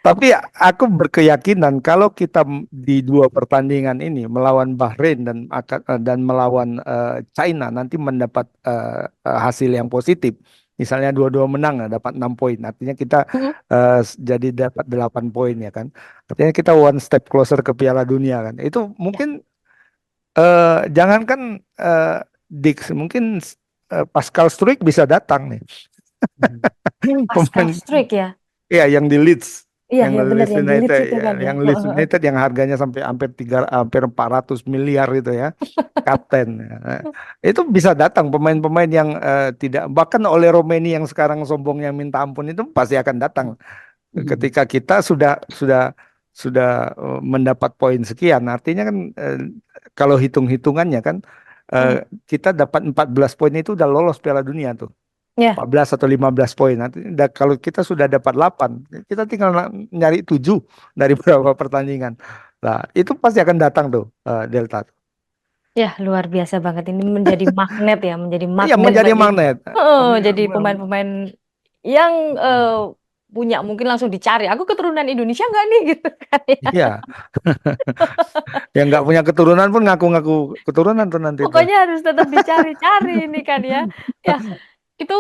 Tapi aku berkeyakinan kalau kita di dua pertandingan ini melawan Bahrain dan melawan China nanti mendapat hasil yang positif. Misalnya dua-dua menang ya, dapat 6 poin. Artinya kita jadi dapat 8 poin ya kan. Artinya kita one step closer ke Piala Dunia kan. Itu Ya, mungkin jangankan Dix, mungkin Pascal Struijk bisa datang nih. Pascal Pemain Struijk ya. ya yang di Leeds, Iya, yang ya di benar Leeds yang di United Leeds itu ya, kan ya. yang Leeds United yang harganya sampai hampir 400 miliar gitu ya. Kapten. Ya. Itu bisa datang pemain-pemain yang tidak, bahkan oleh Romeni yang sekarang sombongnya minta ampun itu pasti akan datang ketika kita sudah mendapat poin sekian. Artinya kan kalau hitung-hitungannya kan eh, Mm. kita dapat 14 poin itu udah lolos Piala Dunia tuh. Ya, 14 atau 15 poin. Nanti kalau kita sudah dapat 8, kita tinggal nyari 7 dari beberapa pertandingan. Nah, itu pasti akan datang tuh Delta. ya luar biasa banget ini menjadi magnet ya, menjadi Yang magnet menjadi bagi magnet. jadi pemain-pemain yang punya mungkin langsung dicari. Aku keturunan Indonesia nggak nih gitu kan ya. Iya, yang nggak punya keturunan pun ngaku-ngaku keturunan tuh nanti tuh. Pokoknya harus tetap dicari-cari ini kan ya. Ya, itu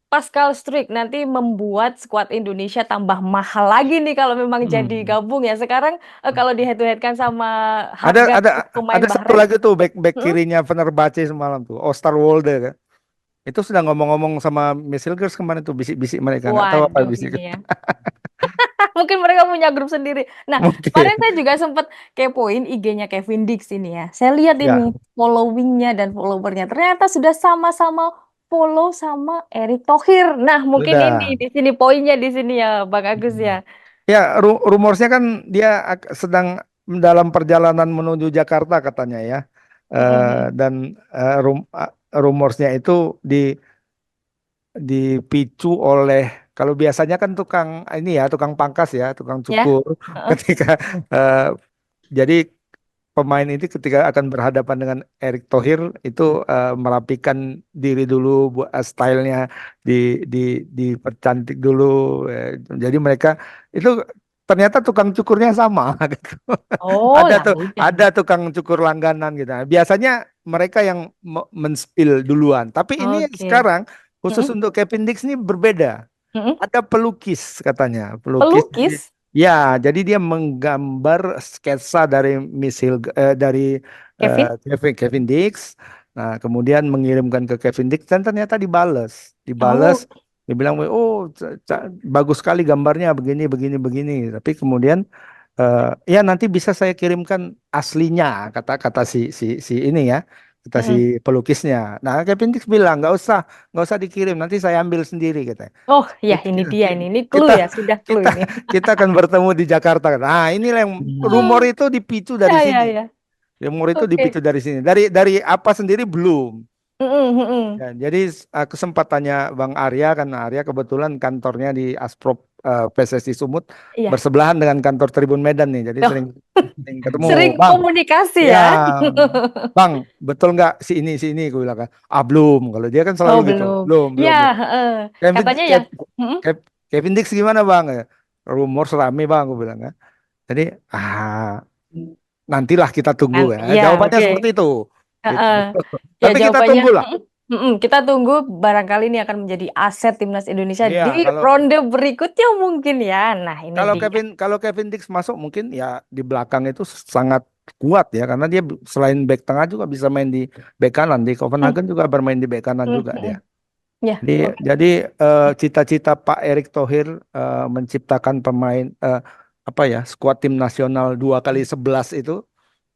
Pascal Struijk nanti membuat skuad Indonesia tambah mahal lagi nih kalau memang jadi Hmm. gabung ya. Sekarang kalau di head to head kan sama Ada harga ada pemain ada satu Bahrain. lagi tuh back hmm, kirinya Fenerbahce semalam tuh, Osterwolde kan. Itu sudah ngomong-ngomong sama Miss Hilgers kemarin tuh bisik-bisik mereka nggak tahu apa Waduh bisik. ini ya. Mungkin mereka punya grup sendiri. Nah, Mungkin. kemarin saya juga sempat kepoin IG-nya Kevin Dix ini ya. Saya lihat Ya. ini followingnya dan followernya. Ternyata sudah sama-sama follow sama Erick Thohir. Nah, mungkin ini Sudah. di sini poinnya di sini ya, Bang Agus ya. Ya, rumorsnya kan dia sedang dalam perjalanan menuju Jakarta katanya ya. Mm-mm. Dan rumorsnya itu dipicu oleh, kalau biasanya kan tukang ini ya, tukang pangkas ya, tukang Ya. cukur Heeh. ketika eh, jadi pemain ini ketika akan berhadapan dengan Erick Thohir itu merapikan diri dulu, buat stylenya di di dipercantik dulu. Jadi mereka itu ternyata tukang cukurnya sama. Gitu. Oh, Ada lah tuh udah. ada tukang cukur langganan gitu. Nah, biasanya mereka yang men-spill duluan. Tapi ini Oke. sekarang khusus Mm-mm. untuk Kevin Dix ini berbeda. Mm-mm. Ada pelukis katanya, pelukis. Pelukis Ya, jadi dia menggambar sketsa dari dari Kevin. Kevin Dix. Nah, kemudian mengirimkan ke Kevin Dix dan ternyata dibales. Oh, Dia bilang, oh bagus sekali gambarnya begini, begini, begini. Tapi kemudian ya nanti bisa saya kirimkan aslinya kata kata si ini ya, Mm-mm. pelukisnya. Nah, Kevin Dix bilang nggak usah dikirim, nanti saya ambil sendiri katanya. Oh ya, Kita ini dia ini. Ini clue kita ya, sudah clue kita ini. kita akan bertemu di Jakarta. Nah, inilah yang rumor Ah, itu dipicu ya dari ya sini. ya. Rumor itu Oke. dipicu dari sini. Dari apa sendiri belum. Mm-mm, mm-mm. Ya, jadi aku sempat tanya Bang Arya, karena Arya kebetulan kantornya di Asprop PSSI Sumut Iya. bersebelahan dengan kantor Tribun Medan nih. Jadi Oh, sering sering ketemu, sering Bang. komunikasi Ya, ya. Bang, betul nggak si ini? Gue bilang kan, belum. Kalau dia kan selalu Oh, gitu, belum. belum, Ya, belum, belum. heeh. Kevin, Katanya ya. Kev- Mm-mm. Kevin Dix gimana Bang? Rumor serame Bang, gue bilang kan. Jadi, nantilah kita tunggu Kan, ya. ya, Jawabannya oke. seperti itu. Gitu. Heeh. Ya Tapi kita jawabannya, tunggulah. kita tunggu barangkali ini akan menjadi aset timnas Indonesia Iya, di kalau ronde berikutnya mungkin ya. Nah, ini dia. Kalau Kevin Dix masuk mungkin ya di belakang itu sangat kuat ya, karena dia selain back tengah juga bisa main di back kanan. Di Hmm, Copenhagen juga bermain di back kanan hmm, juga hmm. dia. Ya, oke. Jadi cita-cita Pak Erick Thohir menciptakan pemain apa ya, skuad tim nasional 2x11 itu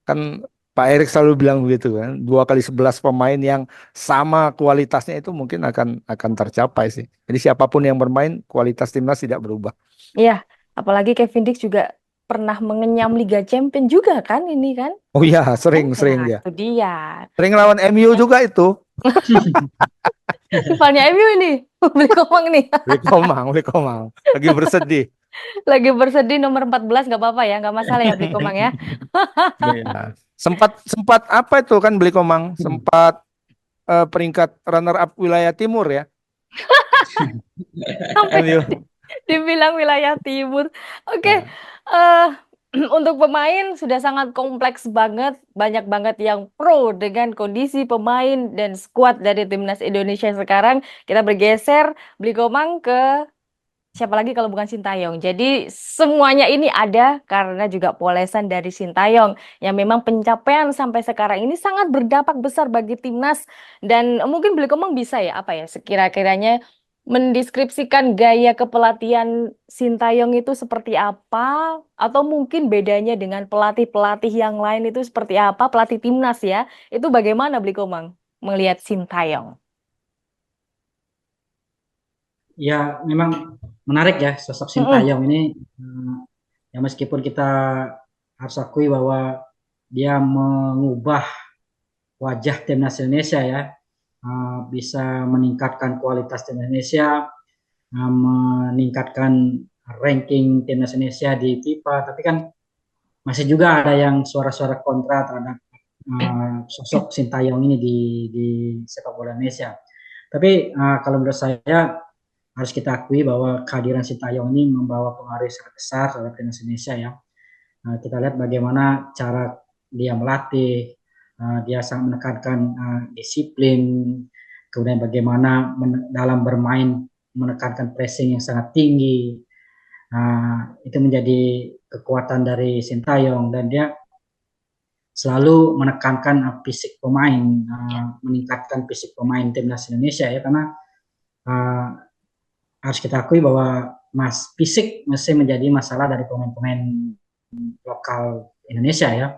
kan, Pak Erick selalu bilang begitu kan, 2x11 pemain yang sama kualitasnya itu mungkin akan tercapai sih. Jadi siapapun yang bermain, kualitas timnas tidak berubah. Ya, apalagi Kevin Dix juga pernah mengenyam Liga Champion juga kan ini kan? Oh iya, sering Nah, dia. itu dia. Sering lawan MU juga itu. Rivalnya MU ini. Beli komang nih. Beli Komang. Lagi bersedih. Lagi bersedih nomor 14 nggak apa-apa ya, nggak masalah ya beli komang ya. Iya. Sempat sempat apa itu kan Beli Komang? Sempat peringkat runner up wilayah timur ya. Sampai MU. dibilang wilayah timur. Oke, Nah, eh untuk pemain sudah sangat kompleks banget, banyak banget yang pro dengan kondisi pemain dan skuad dari timnas Indonesia sekarang. Kita bergeser beli komang ke siapa lagi kalau bukan Sintayong. Jadi semuanya ini ada karena juga polesan dari Sintayong yang memang pencapaian sampai sekarang ini sangat berdampak besar bagi timnas dan mungkin Beli Komang bisa ya apa ya sekira-kiranya mendeskripsikan gaya kepelatihan Sintayong itu seperti apa atau mungkin bedanya dengan pelatih-pelatih yang lain itu seperti apa, pelatih timnas ya. Itu bagaimana Beli Komang melihat Sintayong? Ya, memang menarik ya sosok Mm-mm. Sintayong ini. eh, Ya meskipun kita harus akui bahwa dia mengubah wajah timnas Indonesia ya, bisa meningkatkan kualitas timnas Indonesia, meningkatkan ranking timnas Indonesia di FIFA. Tapi kan masih juga ada yang suara-suara kontra terhadap sosok Sintayong ini di sepak bola Indonesia. Tapi kalau menurut saya harus kita akui bahwa kehadiran Sintayong ini membawa pengaruh yang sangat besar terhadap timnas Indonesia ya. Kita lihat bagaimana cara dia melatih, dia sangat menekankan disiplin, kemudian bagaimana dalam bermain menekankan pressing yang sangat tinggi. Itu menjadi kekuatan dari Sintayong dan dia selalu menekankan fisik pemain, meningkatkan fisik pemain timnas Indonesia ya, karena uh, harus kita akui bahwa fisik masih menjadi masalah dari pemain-pemain lokal Indonesia ya.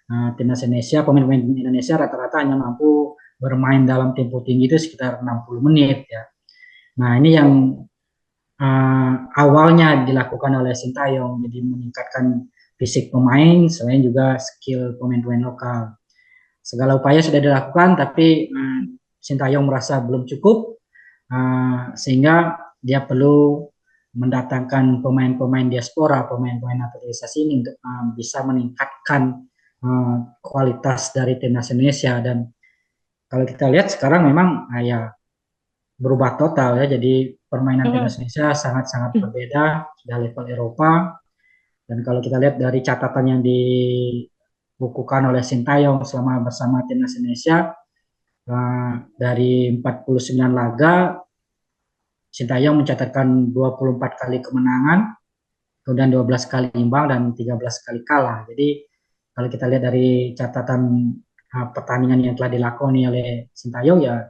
Timnas Indonesia, pemain-pemain Indonesia rata-rata hanya mampu bermain dalam tempo tinggi itu sekitar 60 menit ya. Nah, ini yang awalnya dilakukan oleh Sintayong, jadi meningkatkan fisik pemain, selain juga skill pemain-pemain lokal. Segala upaya sudah dilakukan, tapi Sintayong merasa belum cukup, sehingga dia perlu mendatangkan pemain-pemain diaspora, pemain-pemain naturalisasi ini untuk bisa meningkatkan kualitas dari timnas Indonesia. Dan kalau kita lihat sekarang memang ya berubah total ya, jadi permainan Mm-mm. timnas Indonesia sangat-sangat berbeda, sudah level Eropa. Dan kalau kita lihat dari catatan yang dibukukan oleh Sintayong selama bersama timnas Indonesia, dari 49 laga Sintayong mencatatkan 24 kali kemenangan, kemudian 12 kali imbang dan 13 kali kalah. Jadi kalau kita lihat dari catatan pertandingan yang telah dilakoni oleh Sintayong ya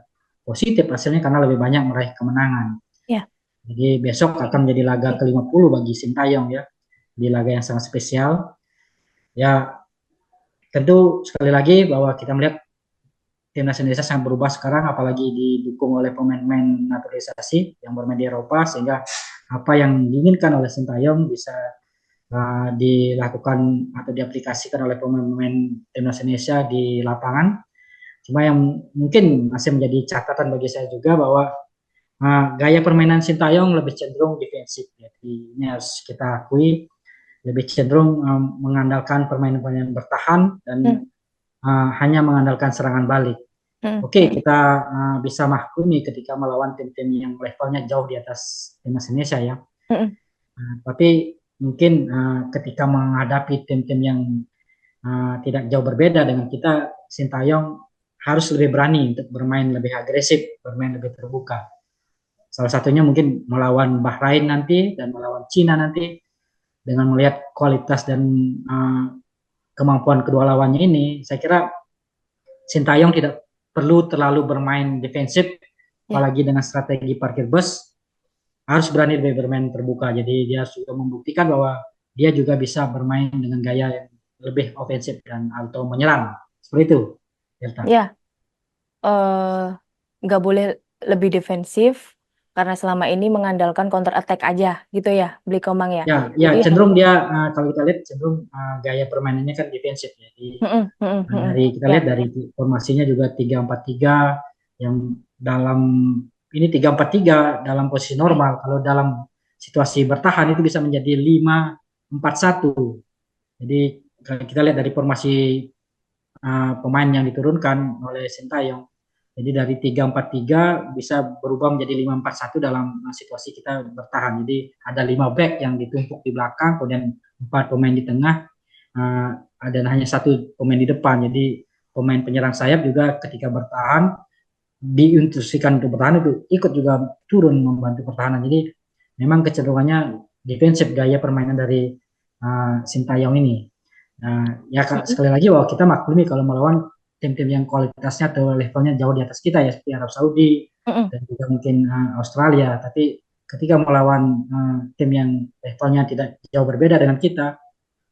positif hasilnya karena lebih banyak meraih kemenangan. Ya. Jadi besok akan menjadi laga ke-50 bagi Sintayong ya, di laga yang sangat spesial. Ya tentu sekali lagi bahwa kita melihat timnas Indonesia sangat berubah sekarang, apalagi didukung oleh pemain-pemain naturalisasi yang bermain di Eropa, sehingga apa yang diinginkan oleh Sintayong bisa dilakukan atau diaplikasikan oleh pemain-pemain timnas Indonesia di lapangan. Cuma yang mungkin masih menjadi catatan bagi saya juga bahwa gaya permainan Sintayong lebih cenderung defensif. Jadi ini harus kita akui, lebih cenderung mengandalkan permainan-permainan bertahan dan Hmm, hanya mengandalkan serangan balik. Oke, hmm. kita bisa maklumi ketika melawan tim-tim yang levelnya jauh di atas timnas Indonesia ya. Hmm. Tapi mungkin ketika menghadapi tim-tim yang tidak jauh berbeda dengan kita, Sintayong harus lebih berani untuk bermain lebih agresif, bermain lebih terbuka. Salah satunya mungkin melawan Bahrain nanti dan melawan Cina nanti, dengan melihat kualitas dan kemampuan kedua lawannya ini, saya kira Sintayong tidak perlu terlalu bermain defensif, Ya. apalagi dengan strategi parkir bus, harus berani lebih bermain terbuka. Jadi dia sudah membuktikan bahwa dia juga bisa bermain dengan gaya yang lebih ofensif dan atau menyerang. Seperti itu, Delta. Ya, eh, nggak boleh lebih defensif karena selama ini mengandalkan counter attack aja gitu ya, beli Komang ya. Ya, ya Jadi cenderung dia kalau kita lihat cenderung gaya permainannya kan defensif. Jadi dari kita lihat ya. dari formasinya juga 3-4-3 yang dalam ini 3-4-3 dalam posisi normal. Kalau dalam situasi bertahan itu bisa menjadi 5-4-1. Jadi kalau kita lihat dari formasi pemain yang diturunkan oleh Sintayong. Jadi dari 3-4-3 bisa berubah menjadi 5-4-1 dalam situasi kita bertahan. Jadi ada 5 back yang ditumpuk di belakang, kemudian 4 pemain di tengah, dan hanya 1 pemain di depan. Jadi pemain penyerang sayap juga ketika bertahan, diinstruksikan untuk bertahan itu ikut juga turun membantu pertahanan. Jadi memang kecenderungannya defensif gaya permainan dari Sintayong ini. Nah, ya sekali lagi bahwa kita maklumi kalau melawan tim-tim yang kualitasnya atau levelnya jauh di atas kita ya, seperti Arab Saudi dan juga mungkin Australia. Tapi ketika melawan tim yang levelnya tidak jauh berbeda dengan kita,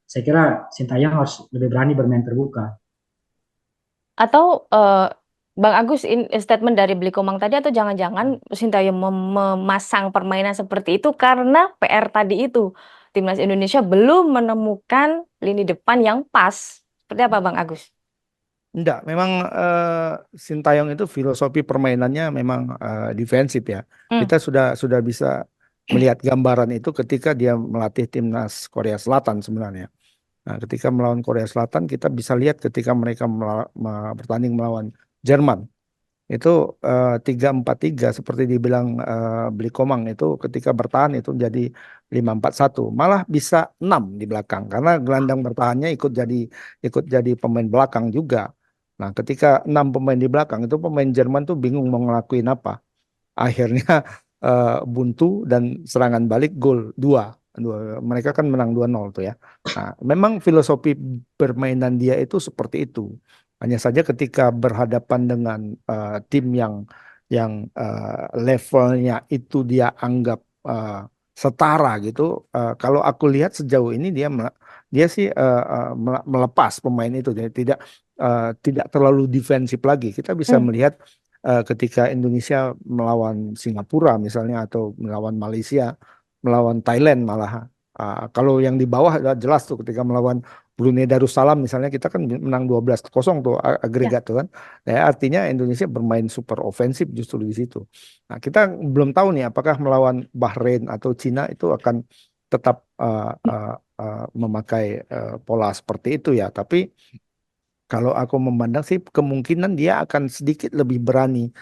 saya kira Sintayong harus lebih berani bermain terbuka. Atau Bang Agus, statement dari Beli Komang tadi, atau jangan-jangan Sintayong memasang permainan seperti itu karena PR tadi itu, timnas Indonesia belum menemukan lini depan yang pas. Seperti apa Bang Agus? Enggak, memang Sintayong itu filosofi permainannya memang defensif ya. Hmm. Kita sudah bisa melihat gambaran itu ketika dia melatih timnas Korea Selatan sebenarnya. Nah, ketika melawan Korea Selatan kita bisa lihat ketika mereka bertanding melawan Jerman. Itu 3-4-3 seperti dibilang Bli Komang, itu ketika bertahan itu jadi 5-4-1. Malah bisa 6 di belakang karena gelandang bertahannya ikut jadi pemain belakang juga. Nah, ketika 6 pemain di belakang itu pemain Jerman tuh bingung mau ngelakuin apa. Akhirnya buntu dan serangan balik gol 2. Mereka kan menang 2-0 tuh ya. Nah, memang filosofi permainan dia itu seperti itu. Hanya saja ketika berhadapan dengan tim yang levelnya itu dia anggap setara gitu. Kalau aku lihat sejauh ini dia sih melepas pemain itu, jadi tidak terlalu defensif lagi. Kita bisa Hmm. melihat ketika Indonesia melawan Singapura misalnya atau melawan Malaysia, melawan Thailand malah. Kalau yang di bawah udah jelas tuh ketika melawan Brunei Darussalam misalnya kita kan menang 12-0 tuh Ya. agregat tuh kan. Ya, artinya Indonesia bermain super ofensif justru di situ. Nah, kita belum tahu nih apakah melawan Bahrain atau Cina itu akan tetap memakai pola seperti itu ya. Tapi kalau aku memandang sih kemungkinan dia akan sedikit lebih berani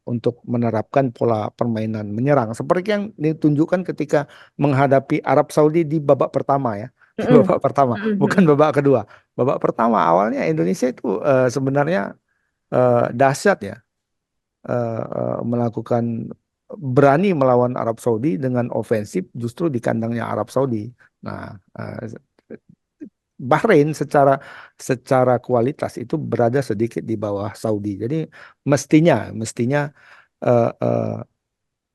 untuk menerapkan pola permainan menyerang seperti yang ditunjukkan ketika menghadapi Arab Saudi di babak pertama ya. Di Hmm. babak pertama, bukan babak kedua. Babak pertama awalnya Indonesia itu sebenarnya dahsyat ya, melakukan berani melawan Arab Saudi dengan ofensif justru di kandangnya Arab Saudi. Nah, Bahrain secara kualitas itu berada sedikit di bawah Saudi. Jadi mestinya eh, eh,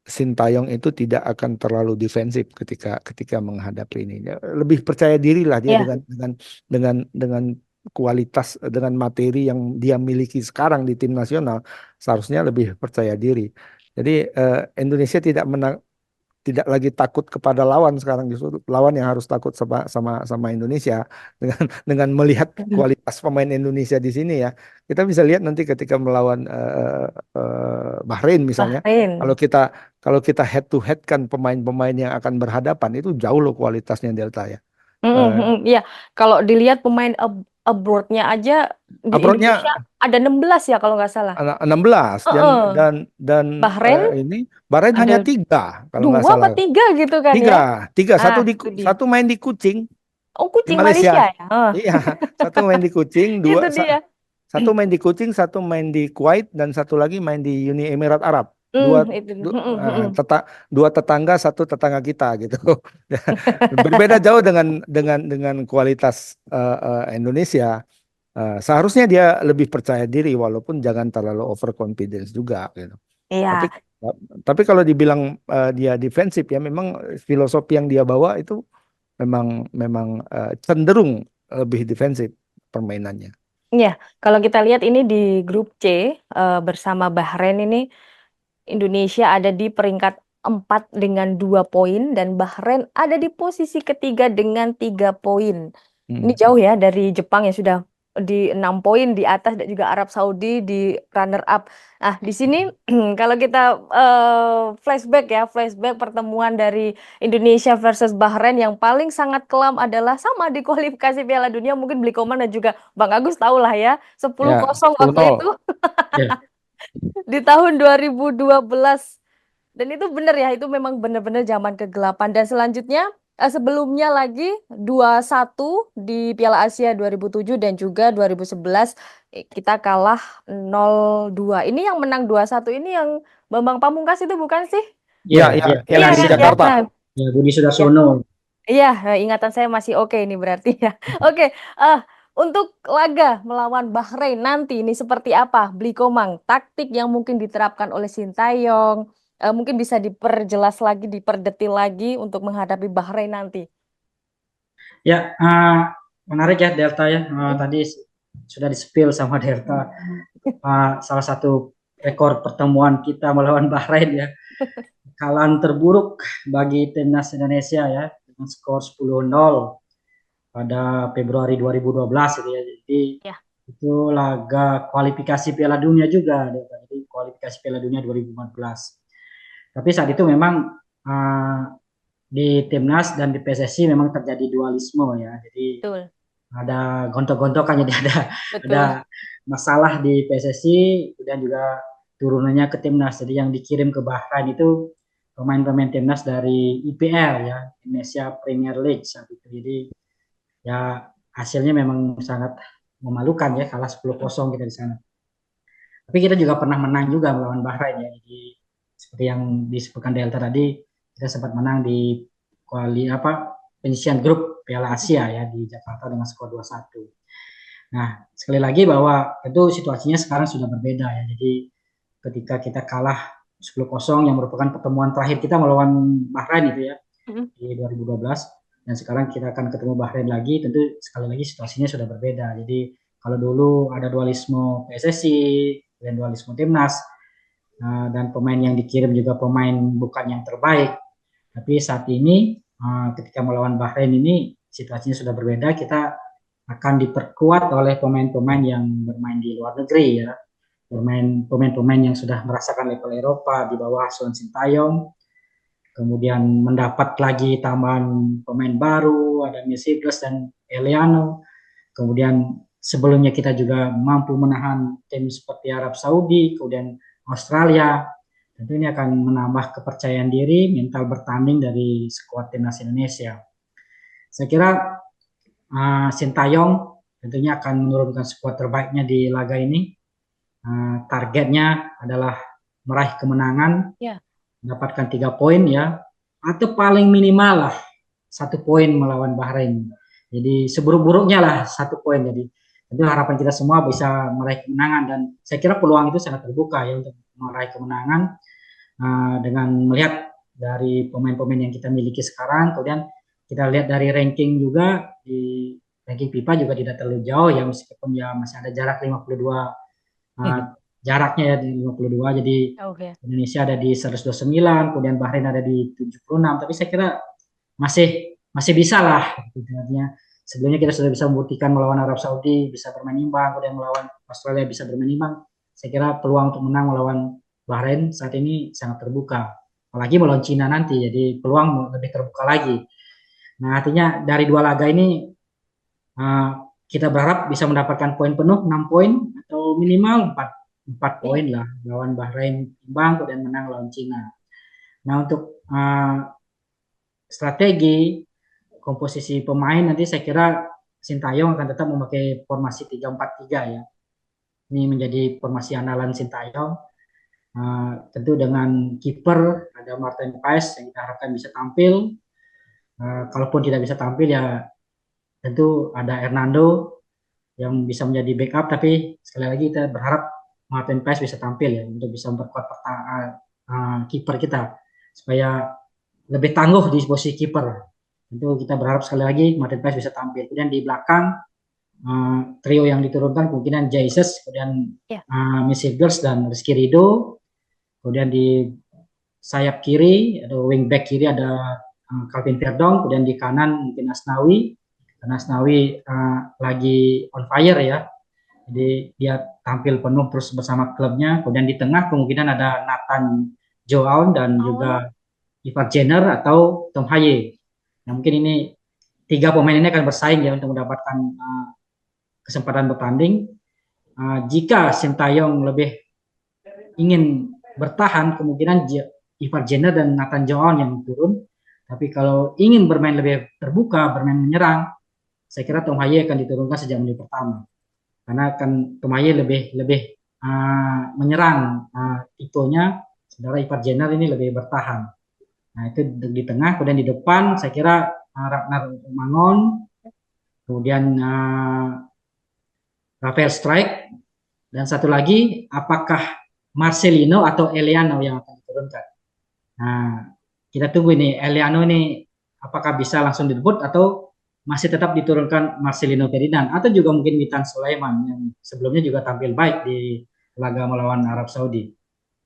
Sintayong itu tidak akan terlalu defensif ketika menghadapi ini. Dia lebih percaya diri lah dia Ya. dengan kualitas dengan materi yang dia miliki sekarang di tim nasional, seharusnya lebih percaya diri. Jadi Indonesia tidak lagi takut kepada lawan sekarang, justru lawan yang harus takut sama Indonesia dengan melihat kualitas pemain Indonesia di sini ya. Kita bisa lihat nanti ketika melawan Bahrain misalnya, kalau Bahrain. kita kalau kita head to head kan pemain-pemain yang akan berhadapan itu jauh loh kualitasnya Delta ya. Eh, Iya, kalau dilihat pemain abroadnya aja di Indonesia Abroadnya ada 16 ya kalau nggak salah. 16 dan Heeh. dan dan Bahrain ini Bahrain ada hanya 3 kalau nggak 2 apa salah. 3 gitu kan Tiga, ya. tiga, Ah, itu dia. satu main di Kucing Oh, di kucing Malaysia. Malaysia ya. Iya, satu main di Kucing, Itu dia. satu main di Kucing, satu main di Kuwait, dan satu lagi main di Uni Emirat Arab. Dua, Itu. du- eh, teta, dua tetangga, satu tetangga kita gitu. Berbeda jauh dengan kualitas Indonesia. Seharusnya dia lebih percaya diri, walaupun jangan terlalu overconfidence juga gitu. Tapi Iya. tapi kalau dibilang dia defensif ya, memang filosofi yang dia bawa itu memang memang cenderung lebih defensif permainannya. Iya, kalau kita lihat ini di grup C bersama Bahrain ini Indonesia ada di peringkat 4 dengan 2 poin dan Bahrain ada di posisi ketiga dengan 3 poin. Ini Hmm. jauh ya dari Jepang yang sudah di 6 poin di atas dan juga Arab Saudi di runner up. Nah, di sini kalau kita flashback ya, flashback pertemuan dari Indonesia versus Bahrain yang paling sangat kelam adalah sama di kualifikasi Piala Dunia. Mungkin Bli Koman dan juga Bang Agus tahu lah ya, Ya, 10-0 sepuluh waktu nol. itu Ya, di tahun 2012. Dan itu benar ya, itu memang benar-benar zaman kegelapan. Dan selanjutnya, sebelumnya lagi 2-1 di Piala Asia 2007 dan juga 2011 kita kalah 0-2. Ini yang menang 2-1 ini yang Bambang Pamungkas itu bukan sih? Ya, ya, ya, ya, yang Iya di benar kan ya? sekali. Jakarta. Nah, Ya, Budi ya. Sudarsono. Iya, ingatan saya masih oke ini berarti ya. Oke, eh untuk laga melawan Bahrain nanti ini seperti apa? Bli Komang, taktik yang mungkin diterapkan oleh Sintayong, mungkin bisa diperjelas lagi, diperdetil lagi untuk menghadapi Bahrain nanti. Ya, menarik ya Delta ya. Tadi sudah di-spill sama Delta. Salah satu rekor pertemuan kita melawan Bahrain ya. Kekalahan terburuk bagi timnas Indonesia ya dengan skor 10-0 pada Februari 2012 gitu ya. Jadi Ya. itu laga kualifikasi Piala Dunia juga, Delta. Jadi kualifikasi Piala Dunia 2014. Tapi saat itu memang di timnas dan di PSSI memang terjadi dualisme ya. Jadi Betul, ada gontok-gontokan, jadi ada betul. masalah di PSSI dan juga turunannya ke timnas. Jadi yang dikirim ke Bahrain itu pemain-pemain timnas dari IPL ya, Indonesia Premier League saat itu. Jadi ya hasilnya memang sangat memalukan ya, kalah 10-0 kita di sana. Tapi kita juga pernah menang juga melawan Bahrain ya. Jadi seperti yang disebutkan Delta tadi, kita sempat menang di penyisian grup Piala Asia ya di Jakarta dengan skor 2-1. Nah, sekali lagi bahwa tentu situasinya sekarang sudah berbeda ya. Jadi ketika kita kalah 10-0 yang merupakan pertemuan terakhir kita melawan Bahrain itu ya Mm. di 2012, dan sekarang kita akan ketemu Bahrain lagi, tentu sekali lagi situasinya sudah berbeda. Jadi kalau dulu ada dualisme PSSI dan dualisme timnas, dan pemain yang dikirim juga pemain bukan yang terbaik, tapi saat ini ketika melawan Bahrain ini situasinya sudah berbeda. Kita akan diperkuat oleh pemain-pemain yang bermain di luar negeri ya, pemain-pemain yang sudah merasakan level Eropa di bawah asuhan Sintayong, kemudian mendapat lagi tambahan pemain baru, ada Mesigas dan Eliano. Kemudian sebelumnya kita juga mampu menahan tim seperti Arab Saudi, kemudian Australia. Tentu ini akan menambah kepercayaan diri, mental bertanding dari skuad timnas Indonesia. Saya kira Sintayong tentunya akan menurunkan skuad terbaiknya di laga ini. Targetnya adalah meraih kemenangan, Ya. mendapatkan 3 poin ya, atau paling minimal lah 1 poin melawan Bahrain. Jadi seburuk-buruknya lah 1 poin. Jadi itu harapan kita semua bisa meraih kemenangan, dan saya kira peluang itu sangat terbuka ya untuk meraih kemenangan dengan melihat dari pemain-pemain yang kita miliki sekarang. Kemudian kita lihat dari ranking juga di ranking FIFA juga tidak terlalu jauh ya, meskipun ya masih ada jarak 52 uh, jaraknya ya di 52. Jadi Oke. Indonesia ada di 129, kemudian Bahrain ada di 76. Tapi saya kira masih masih bisa lah. Gitu. Artinya sebelumnya kita sudah bisa membuktikan melawan Arab Saudi bisa bermain imbang, kemudian melawan Australia bisa bermain imbang. Saya kira peluang untuk menang melawan Bahrain saat ini sangat terbuka. Apalagi melawan Cina nanti, jadi peluang lebih terbuka lagi. Nah, artinya dari dua laga ini uh, kita berharap bisa mendapatkan poin penuh 6 poin atau minimal 4 poin lah lawan Bahrain imbang dan menang lawan Cina. Nah, untuk strategi komposisi pemain nanti saya kira Sintayong akan tetap memakai formasi 3-4-3 ya. Ini menjadi formasi andalan Sintayong. Tentu dengan kiper ada Martin Paes yang kita harapkan bisa tampil. Kalaupun tidak bisa tampil ya tentu ada Hernando yang bisa menjadi backup, tapi sekali lagi kita berharap Martin Paes bisa tampil ya untuk bisa memperkuat kiper kita supaya lebih tangguh di posisi kiper. Tentu kita berharap sekali lagi Martin Paes bisa tampil. Kemudian di belakang trio yang diturunkan kemungkinan Jesus, kemudian Messi Girls dan Rizky Ridho. Kemudian di sayap kiri atau wing back kiri ada Calvin Verdong, kemudian di kanan mungkin Asnawi. Karena Asnawi lagi on fire ya, jadi dia tampil penuh terus bersama klubnya. Kemudian di tengah kemungkinan ada Nathan Joaon dan juga Ivar Jenner atau Tom Haye. Nah, mungkin ini tiga pemain ini akan bersaing ya untuk mendapatkan kesempatan bertanding. Jika Sintayong lebih ingin bertahan, kemungkinan Ivar Jenner dan Nathan Joaon yang turun. Tapi kalau ingin bermain lebih terbuka, bermain menyerang, saya kira Tom Haye akan diturunkan sejak menit pertama. Karena kan Tom Haye lebih menyerang tipenya, saudara Ivar Jenner ini lebih bertahan. Nah, itu di tengah, kemudian di depan saya kira Ragnar Mangon, kemudian Rafael Strike, dan satu lagi apakah Marcelino atau Eliano yang akan diturunkan. Nah, kita tunggu ini Eliano ini apakah bisa langsung debut atau masih tetap diturunkan Marcelino Ferdinand atau juga mungkin Witan Sulaiman yang sebelumnya juga tampil baik di laga melawan Arab Saudi.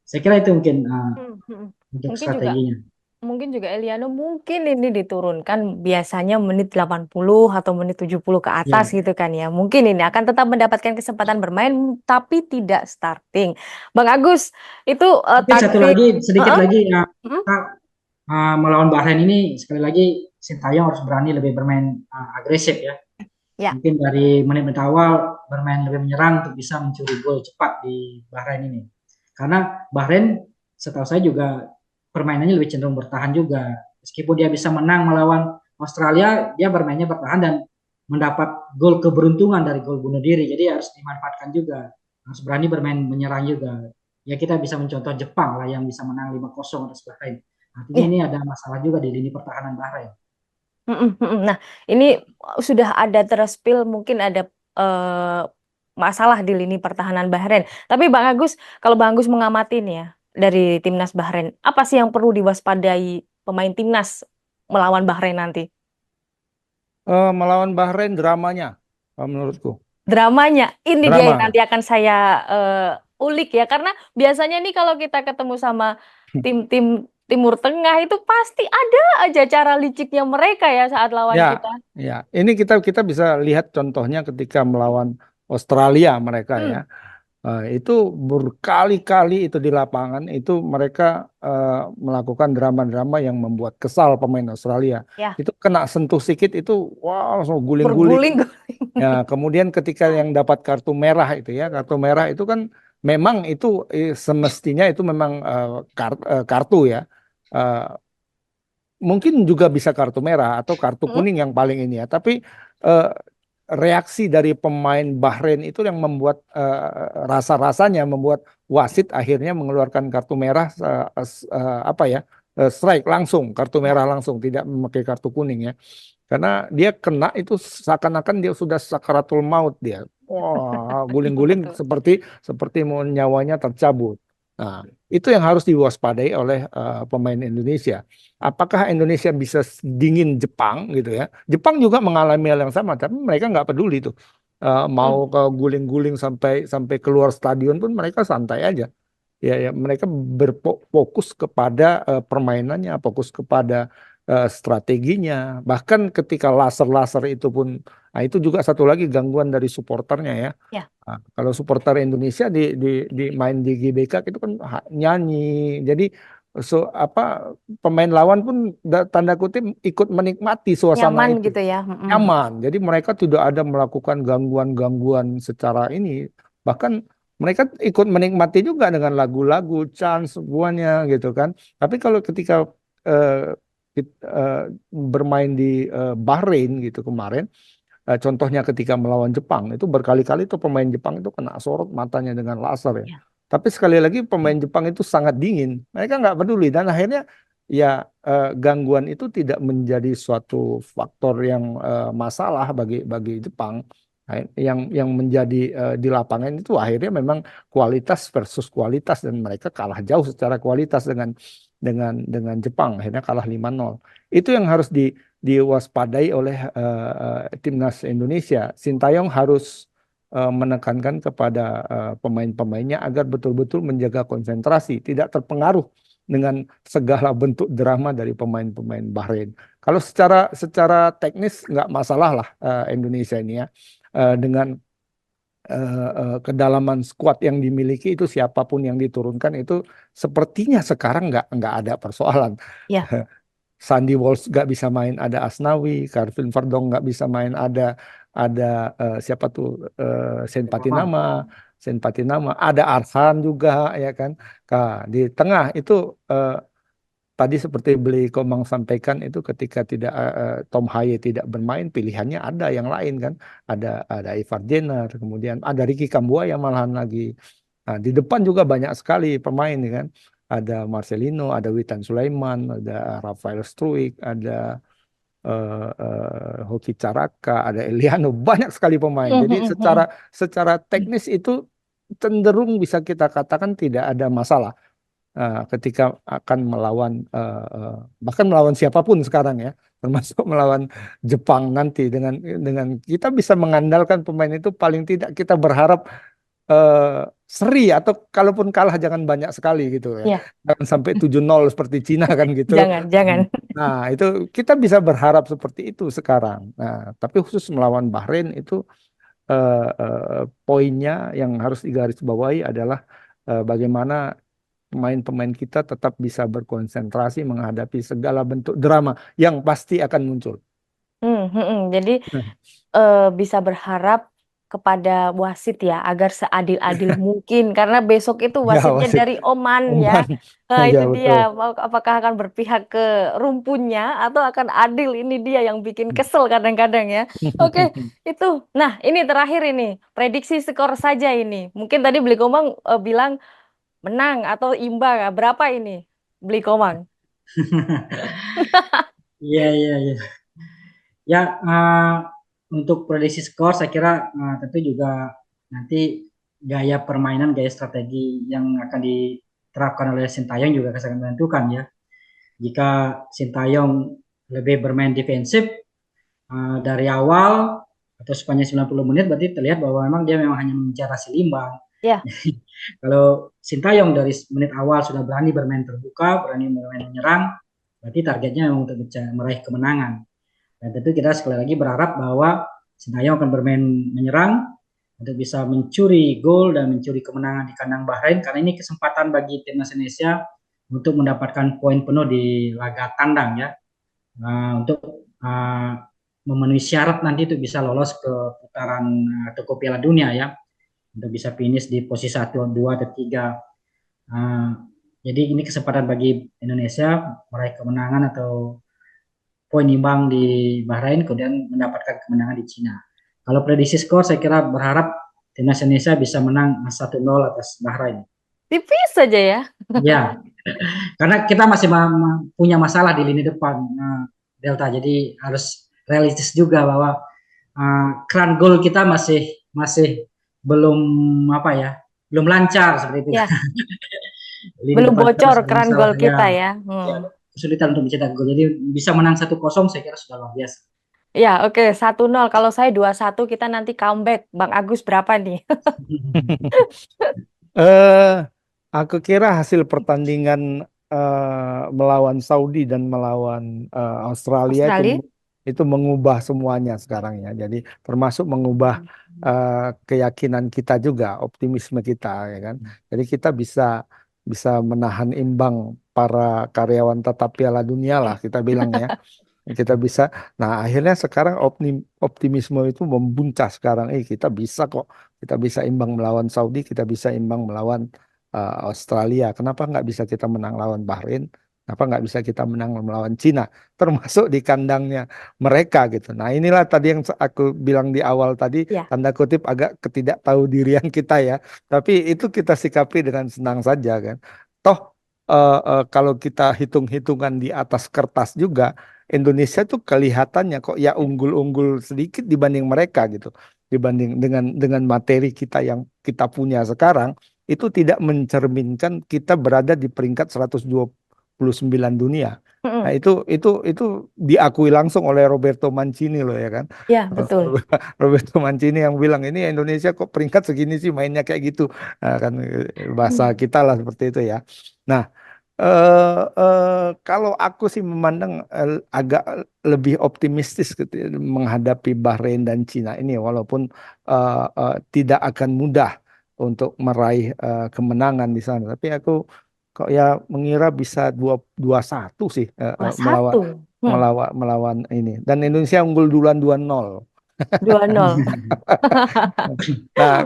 Saya kira itu mungkin untuk Mungkin juga strateginya. mungkin juga Eliano mungkin ini diturunkan biasanya menit 80 atau menit 70 ke atas Ya. gitu kan ya. Mungkin ini akan tetap mendapatkan kesempatan bermain tapi tidak starting. Bang Agus, itu Mungkin satu taktik lagi sedikit lagi ya, mm, kita melawan Bahrain ini sekali lagi Sintayong harus berani lebih bermain agresif ya. ya. Mungkin dari menit-menit awal bermain lebih menyerang untuk bisa mencuri gol cepat di Bahrain ini. Karena Bahrain setahu saya juga permainannya lebih cenderung bertahan juga. Meskipun dia bisa menang melawan Australia, dia bermainnya bertahan dan mendapat gol keberuntungan dari gol bunuh diri. Jadi harus dimanfaatkan juga. Harus berani bermain menyerang juga. Ya kita bisa mencontoh Jepang lah yang bisa menang 5-0 atas Bahrain. Artinya Ya. ini ada masalah juga di lini pertahanan Bahrain. Nah, ini sudah ada terspil mungkin ada eh, masalah di lini pertahanan Bahrain. Tapi Bang Agus, kalau Bang Agus mengamati nih ya dari timnas Bahrain, apa sih yang perlu diwaspadai pemain timnas melawan Bahrain nanti? Melawan Bahrain dramanya, menurutku. Dramanya, ini dia yang Drama. nanti akan saya ulik ya, karena biasanya nih kalau kita ketemu sama tim-tim Timur Tengah itu pasti ada aja cara liciknya mereka ya saat lawan Ya, kita. ya. Ini kita bisa lihat contohnya ketika melawan Australia mereka ya. Hmm, Itu berkali-kali itu di lapangan itu mereka melakukan drama-drama yang membuat kesal pemain Australia. ya, Itu kena sentuh sedikit itu wah langsung guling-guling. berguling. Ya, kemudian ketika yang dapat kartu merah itu ya, kartu merah itu kan memang itu semestinya itu memang kartu ya. Eh, Mungkin juga bisa kartu merah atau kartu kuning yang paling ini ya. Tapi eh, reaksi dari pemain Bahrain itu yang membuat rasa-rasanya membuat wasit akhirnya mengeluarkan kartu merah apa ya strike langsung kartu merah langsung tidak memakai kartu kuning ya karena dia kena itu seakan-akan dia sudah sakaratul maut dia wah guling-guling Betul. seperti mau nyawanya tercabut. Nah, itu yang harus diwaspadai oleh pemain Indonesia. Apakah Indonesia bisa dingin Jepang gitu ya? Jepang juga mengalami hal yang sama, tapi mereka nggak peduli tuh. Hmm. Mau ke guling-guling sampai sampai keluar stadion pun mereka santai aja. Ya, ya, mereka berfokus kepada permainannya, fokus kepada strateginya. Bahkan ketika laser-laser itu pun, nah itu juga satu lagi gangguan dari supporternya ya. Ya. Nah, kalau supporter Indonesia di main di GBK itu kan nyanyi. Jadi apa pemain lawan pun tanda kutip ikut menikmati suasana Nyaman itu. gitu ya. Mm-mm. Nyaman. Jadi mereka tidak ada melakukan gangguan-gangguan secara ini. Bahkan mereka ikut menikmati juga dengan lagu-lagu, chant semuanya gitu kan. Tapi kalau ketika eh, bermain di Bahrain gitu kemarin, contohnya ketika melawan Jepang, itu berkali-kali tuh pemain Jepang itu kena sorot matanya dengan laser ya. Ya. Tapi sekali lagi pemain Jepang itu sangat dingin. Mereka nggak peduli dan akhirnya ya gangguan itu tidak menjadi suatu faktor yang masalah bagi Jepang. Nah, yang menjadi di lapangan itu akhirnya memang kualitas versus kualitas dan mereka kalah jauh secara kualitas dengan Jepang. Akhirnya kalah 5-0. Itu yang harus diwaspadai oleh timnas Indonesia. Sintayong harus menekankan kepada pemain-pemainnya agar betul-betul menjaga konsentrasi, tidak terpengaruh dengan segala bentuk drama dari pemain-pemain Bahrain. Kalau secara secara teknis nggak masalah lah Indonesia ini ya. Dengan kedalaman skuad yang dimiliki itu siapapun yang diturunkan itu sepertinya sekarang nggak ada persoalan. Ya. Sandy Walsh nggak bisa main, ada Asnawi, Calvin Verdong nggak bisa main, ada siapa tuh Sen Memang. Patinama, ada Arhan juga ya kan. Nah, di tengah itu eh, tadi seperti Beli Komang sampaikan itu ketika tidak Tom Haye tidak bermain, pilihannya ada yang lain kan, ada Ivar Jenner, kemudian ada Ricky Kambuaya malahan lagi. Nah, di depan juga banyak sekali pemain ya kan. Ada Marcelino, ada Witan Sulaiman, ada Rafael Struik, ada Hoki Caraka, ada Eliano, banyak sekali pemain. Jadi secara Mm-mm. secara teknis itu cenderung bisa kita katakan tidak ada masalah ketika akan melawan bahkan melawan siapapun sekarang ya, termasuk melawan Jepang nanti dengan kita bisa mengandalkan pemain itu paling tidak kita berharap seri atau kalaupun kalah jangan banyak sekali gitu ya. Ya. Jangan sampai 7-0 seperti Cina kan gitu. Jangan. Nah, itu kita bisa berharap seperti itu sekarang. Nah, tapi khusus melawan Bahrain itu poinnya yang harus digarisbawahi adalah bagaimana pemain-pemain kita tetap bisa berkonsentrasi menghadapi segala bentuk drama yang pasti akan muncul. Jadi bisa berharap kepada wasit ya agar seadil-adil mungkin karena besok itu Ya, wasitnya wasit dari Oman ya. Oman. Nah, Ya, itu dia. betul. Apakah akan berpihak ke rumpunnya atau akan adil? Ini dia yang bikin kesel kadang-kadang ya. Oke, itu. Nah, ini terakhir ini prediksi skor saja ini. Mungkin tadi Beli Komang bilang menang atau imbang. Berapa ini Beli Komang? Iya, iya, iya. Ya, untuk prediksi skor saya kira tentu juga nanti gaya permainan, gaya strategi yang akan diterapkan oleh Sintayong juga akan sangat menentukan ya. Jika Sintayong lebih bermain defensif dari awal atau sepanjang 90 menit berarti terlihat bahwa memang dia memang hanya mengejar hasil imbang. Ya. Kalau Sintayong dari menit awal sudah berani bermain terbuka, berani bermain menyerang, berarti targetnya memang untuk bisa meraih kemenangan. Dan tentu kita sekali lagi berharap bahwa Sintayong akan bermain menyerang untuk bisa mencuri gol dan mencuri kemenangan di kandang Bahrain karena ini kesempatan bagi timnas Indonesia untuk mendapatkan poin penuh di laga tandang ya. Untuk memenuhi syarat nanti untuk bisa lolos ke putaran atau ke Piala Dunia ya. Untuk bisa finish di posisi 1, 2, atau 3. Jadi ini kesempatan bagi Indonesia meraih kemenangan atau poin imbang di Bahrain kemudian mendapatkan kemenangan di Cina. Kalau prediksi skor saya kira berharap timnas Indonesia bisa menang 1-0 atas Bahrain. Tipis saja ya. Ya, karena kita masih punya masalah di lini depan Delta, jadi harus realistis juga bahwa keran gol kita masih belum apa ya, belum lancar seperti itu. Ya. lini Belum depan kita bocor masih ada keran masalah gol ya. kita ya. Ya, kesulitan untuk mencetak gol. Jadi bisa menang 1-0 saya kira sudah luar biasa. Ya, oke, 1-0. Kalau saya 2-1 kita nanti comeback. Bang Agus berapa nih? Eh, aku kira hasil pertandingan melawan Saudi dan melawan Australia Australia? itu mengubah semuanya sekarang ya. Jadi termasuk mengubah keyakinan kita juga, optimisme kita ya kan. Jadi kita bisa bisa menahan imbang para karyawan tetap Piala Dunia lah kita bilang ya. Kita bisa. Nah, akhirnya sekarang optimisme itu membuncah sekarang. Kita bisa kok. Kita bisa imbang melawan Saudi, kita bisa imbang melawan Australia. Kenapa nggak bisa kita menang lawan Bahrain? Kenapa nggak bisa kita menang melawan Cina? Termasuk di kandangnya mereka gitu. Nah, inilah tadi yang aku bilang di awal tadi, Ya. tanda kutip agak ketidaktahudian kita ya. Tapi itu kita sikapi dengan senang saja kan. Toh, kalau kita hitung-hitungan di atas kertas juga, Indonesia tuh kelihatannya kok ya unggul-unggul sedikit dibanding mereka gitu. Dibanding dengan materi kita yang kita punya sekarang, itu tidak mencerminkan kita berada di peringkat 129 dunia. Nah, Mm-mm. itu diakui langsung oleh Roberto Mancini loh ya kan. Ya, betul. Roberto Mancini yang bilang ini Indonesia kok peringkat segini sih mainnya kayak gitu. Nah, kan bahasa kita lah seperti itu ya. Nah, kalau aku sih memandang agak lebih optimistis gitu ya, menghadapi Bahrain dan Cina ini walaupun tidak akan mudah untuk meraih kemenangan di sana. Tapi aku kok ya mengira bisa 2-1 sih Dua melawan satu. melawan ini. Dan Indonesia unggul duluan 2-0. 2-0. Nah,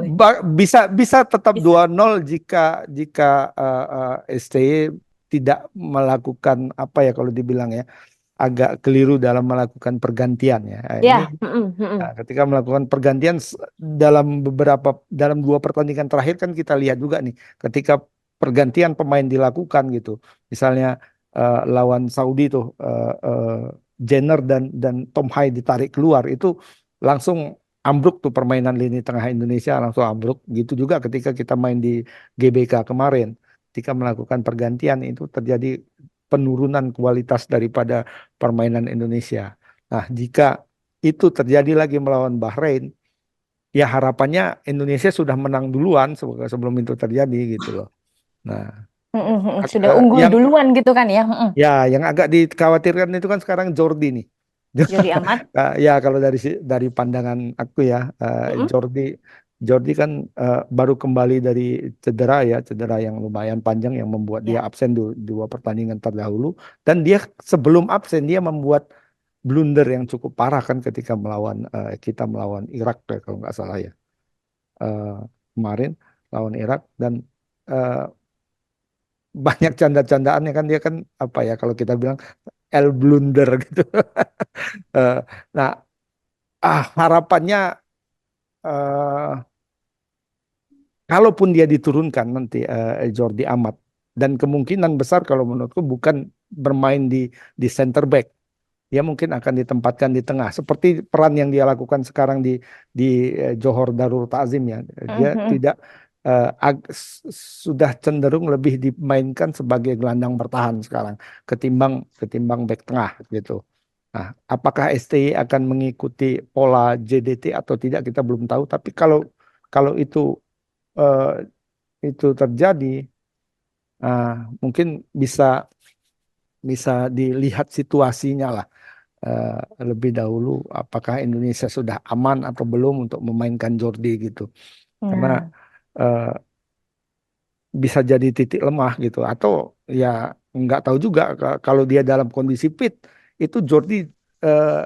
Boleh. bisa bisa tetap Bisa. 2-0 jika jika STY tidak melakukan apa ya kalau dibilang ya agak keliru dalam melakukan pergantian ya. Ini Ya. Mm-mm, mm-mm. ketika melakukan pergantian dalam dua pertandingan terakhir kan kita lihat juga nih ketika pergantian pemain dilakukan gitu. Misalnya lawan Saudi tuh Jenner dan Tom Hai ditarik keluar itu langsung ambruk tuh permainan lini tengah Indonesia langsung ambruk. Gitu juga ketika kita main di GBK kemarin. Ketika melakukan pergantian itu terjadi penurunan kualitas daripada permainan Indonesia. Nah, jika itu terjadi lagi melawan Bahrain, ya harapannya Indonesia sudah menang duluan sebelum itu terjadi gitu loh. Nah, Mm-mm, mm-mm. Sudah unggul yang duluan gitu kan ya. Mm-mm. ya yang agak dikhawatirkan itu kan sekarang Jordi nih. Jordi Amat. Ya kalau dari pandangan aku ya, Mm-mm, Jordi Jordi kan baru kembali dari cedera ya, cedera yang lumayan panjang yang membuat dia ya. absen dua pertandingan terdahulu. Dan dia sebelum absen dia membuat blunder yang cukup parah kan ketika kita melawan Irak kalau nggak salah ya eh, kemarin lawan Irak dan eh, banyak canda-candaannya kan dia kan apa ya kalau kita bilang El blunder gitu. Eh, nah, harapannya eh, kalaupun dia diturunkan nanti Jordi Amat dan kemungkinan besar kalau menurutku bukan bermain di center back, dia mungkin akan ditempatkan di tengah seperti peran yang dia lakukan sekarang di Johor Darul Ta'zim ya. Dia Mhm. tidak sudah cenderung lebih dimainkan sebagai gelandang bertahan sekarang ketimbang ketimbang back tengah gitu. Nah, apakah STY akan mengikuti pola JDT atau tidak kita belum tahu. Tapi kalau kalau eh, itu terjadi, mungkin bisa bisa dilihat situasinya lah lebih dahulu. Apakah Indonesia sudah aman atau belum untuk memainkan Jordi gitu. Karena Nah, eh, bisa jadi titik lemah gitu. Atau ya nggak tahu juga kalau dia dalam kondisi fit itu Jordi eh,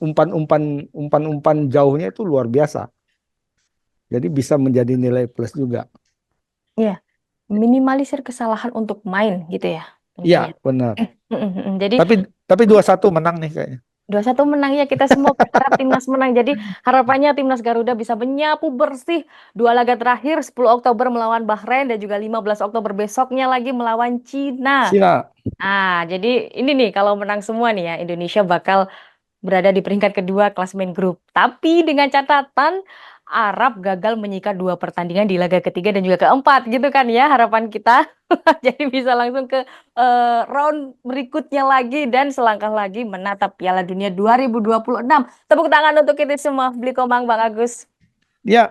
umpan-umpan umpan-umpan jauhnya itu luar biasa. Jadi bisa menjadi nilai plus juga. ya, minimalisir kesalahan untuk main gitu ya Iya, intinya. benar. Jadi Tapi tapi 2-1 menang nih kayaknya. 2-1 menang ya, kita semua berharap timnas menang. Jadi harapannya timnas Garuda bisa menyapu bersih dua laga terakhir 10 Oktober melawan Bahrain dan juga 15 Oktober besoknya lagi melawan Cina. Sila. Jadi ini nih kalau menang semua nih ya Indonesia bakal berada di peringkat kedua klasemen grup. Tapi dengan catatan Arab gagal menyikat 2 pertandingan di laga ketiga dan juga keempat gitu kan ya harapan kita. Jadi bisa langsung ke round berikutnya lagi dan selangkah lagi menatap Piala Dunia 2026. Tepuk tangan untuk kita semua. Beli Komang Bang Agus. Ya,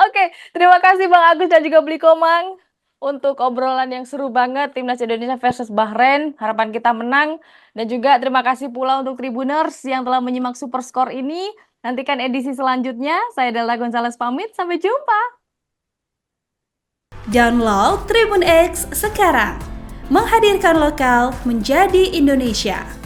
Oke, terima kasih Bang Agus dan juga Beli Komang untuk obrolan yang seru banget Timnas Indonesia versus Bahrain. Harapan kita menang. Dan juga terima kasih pula untuk Tribuners yang telah menyimak Super Score ini. Nantikan edisi selanjutnya. Saya Delta Gonzales pamit. Sampai jumpa. Download Tribun X sekarang. Menghadirkan lokal menjadi Indonesia.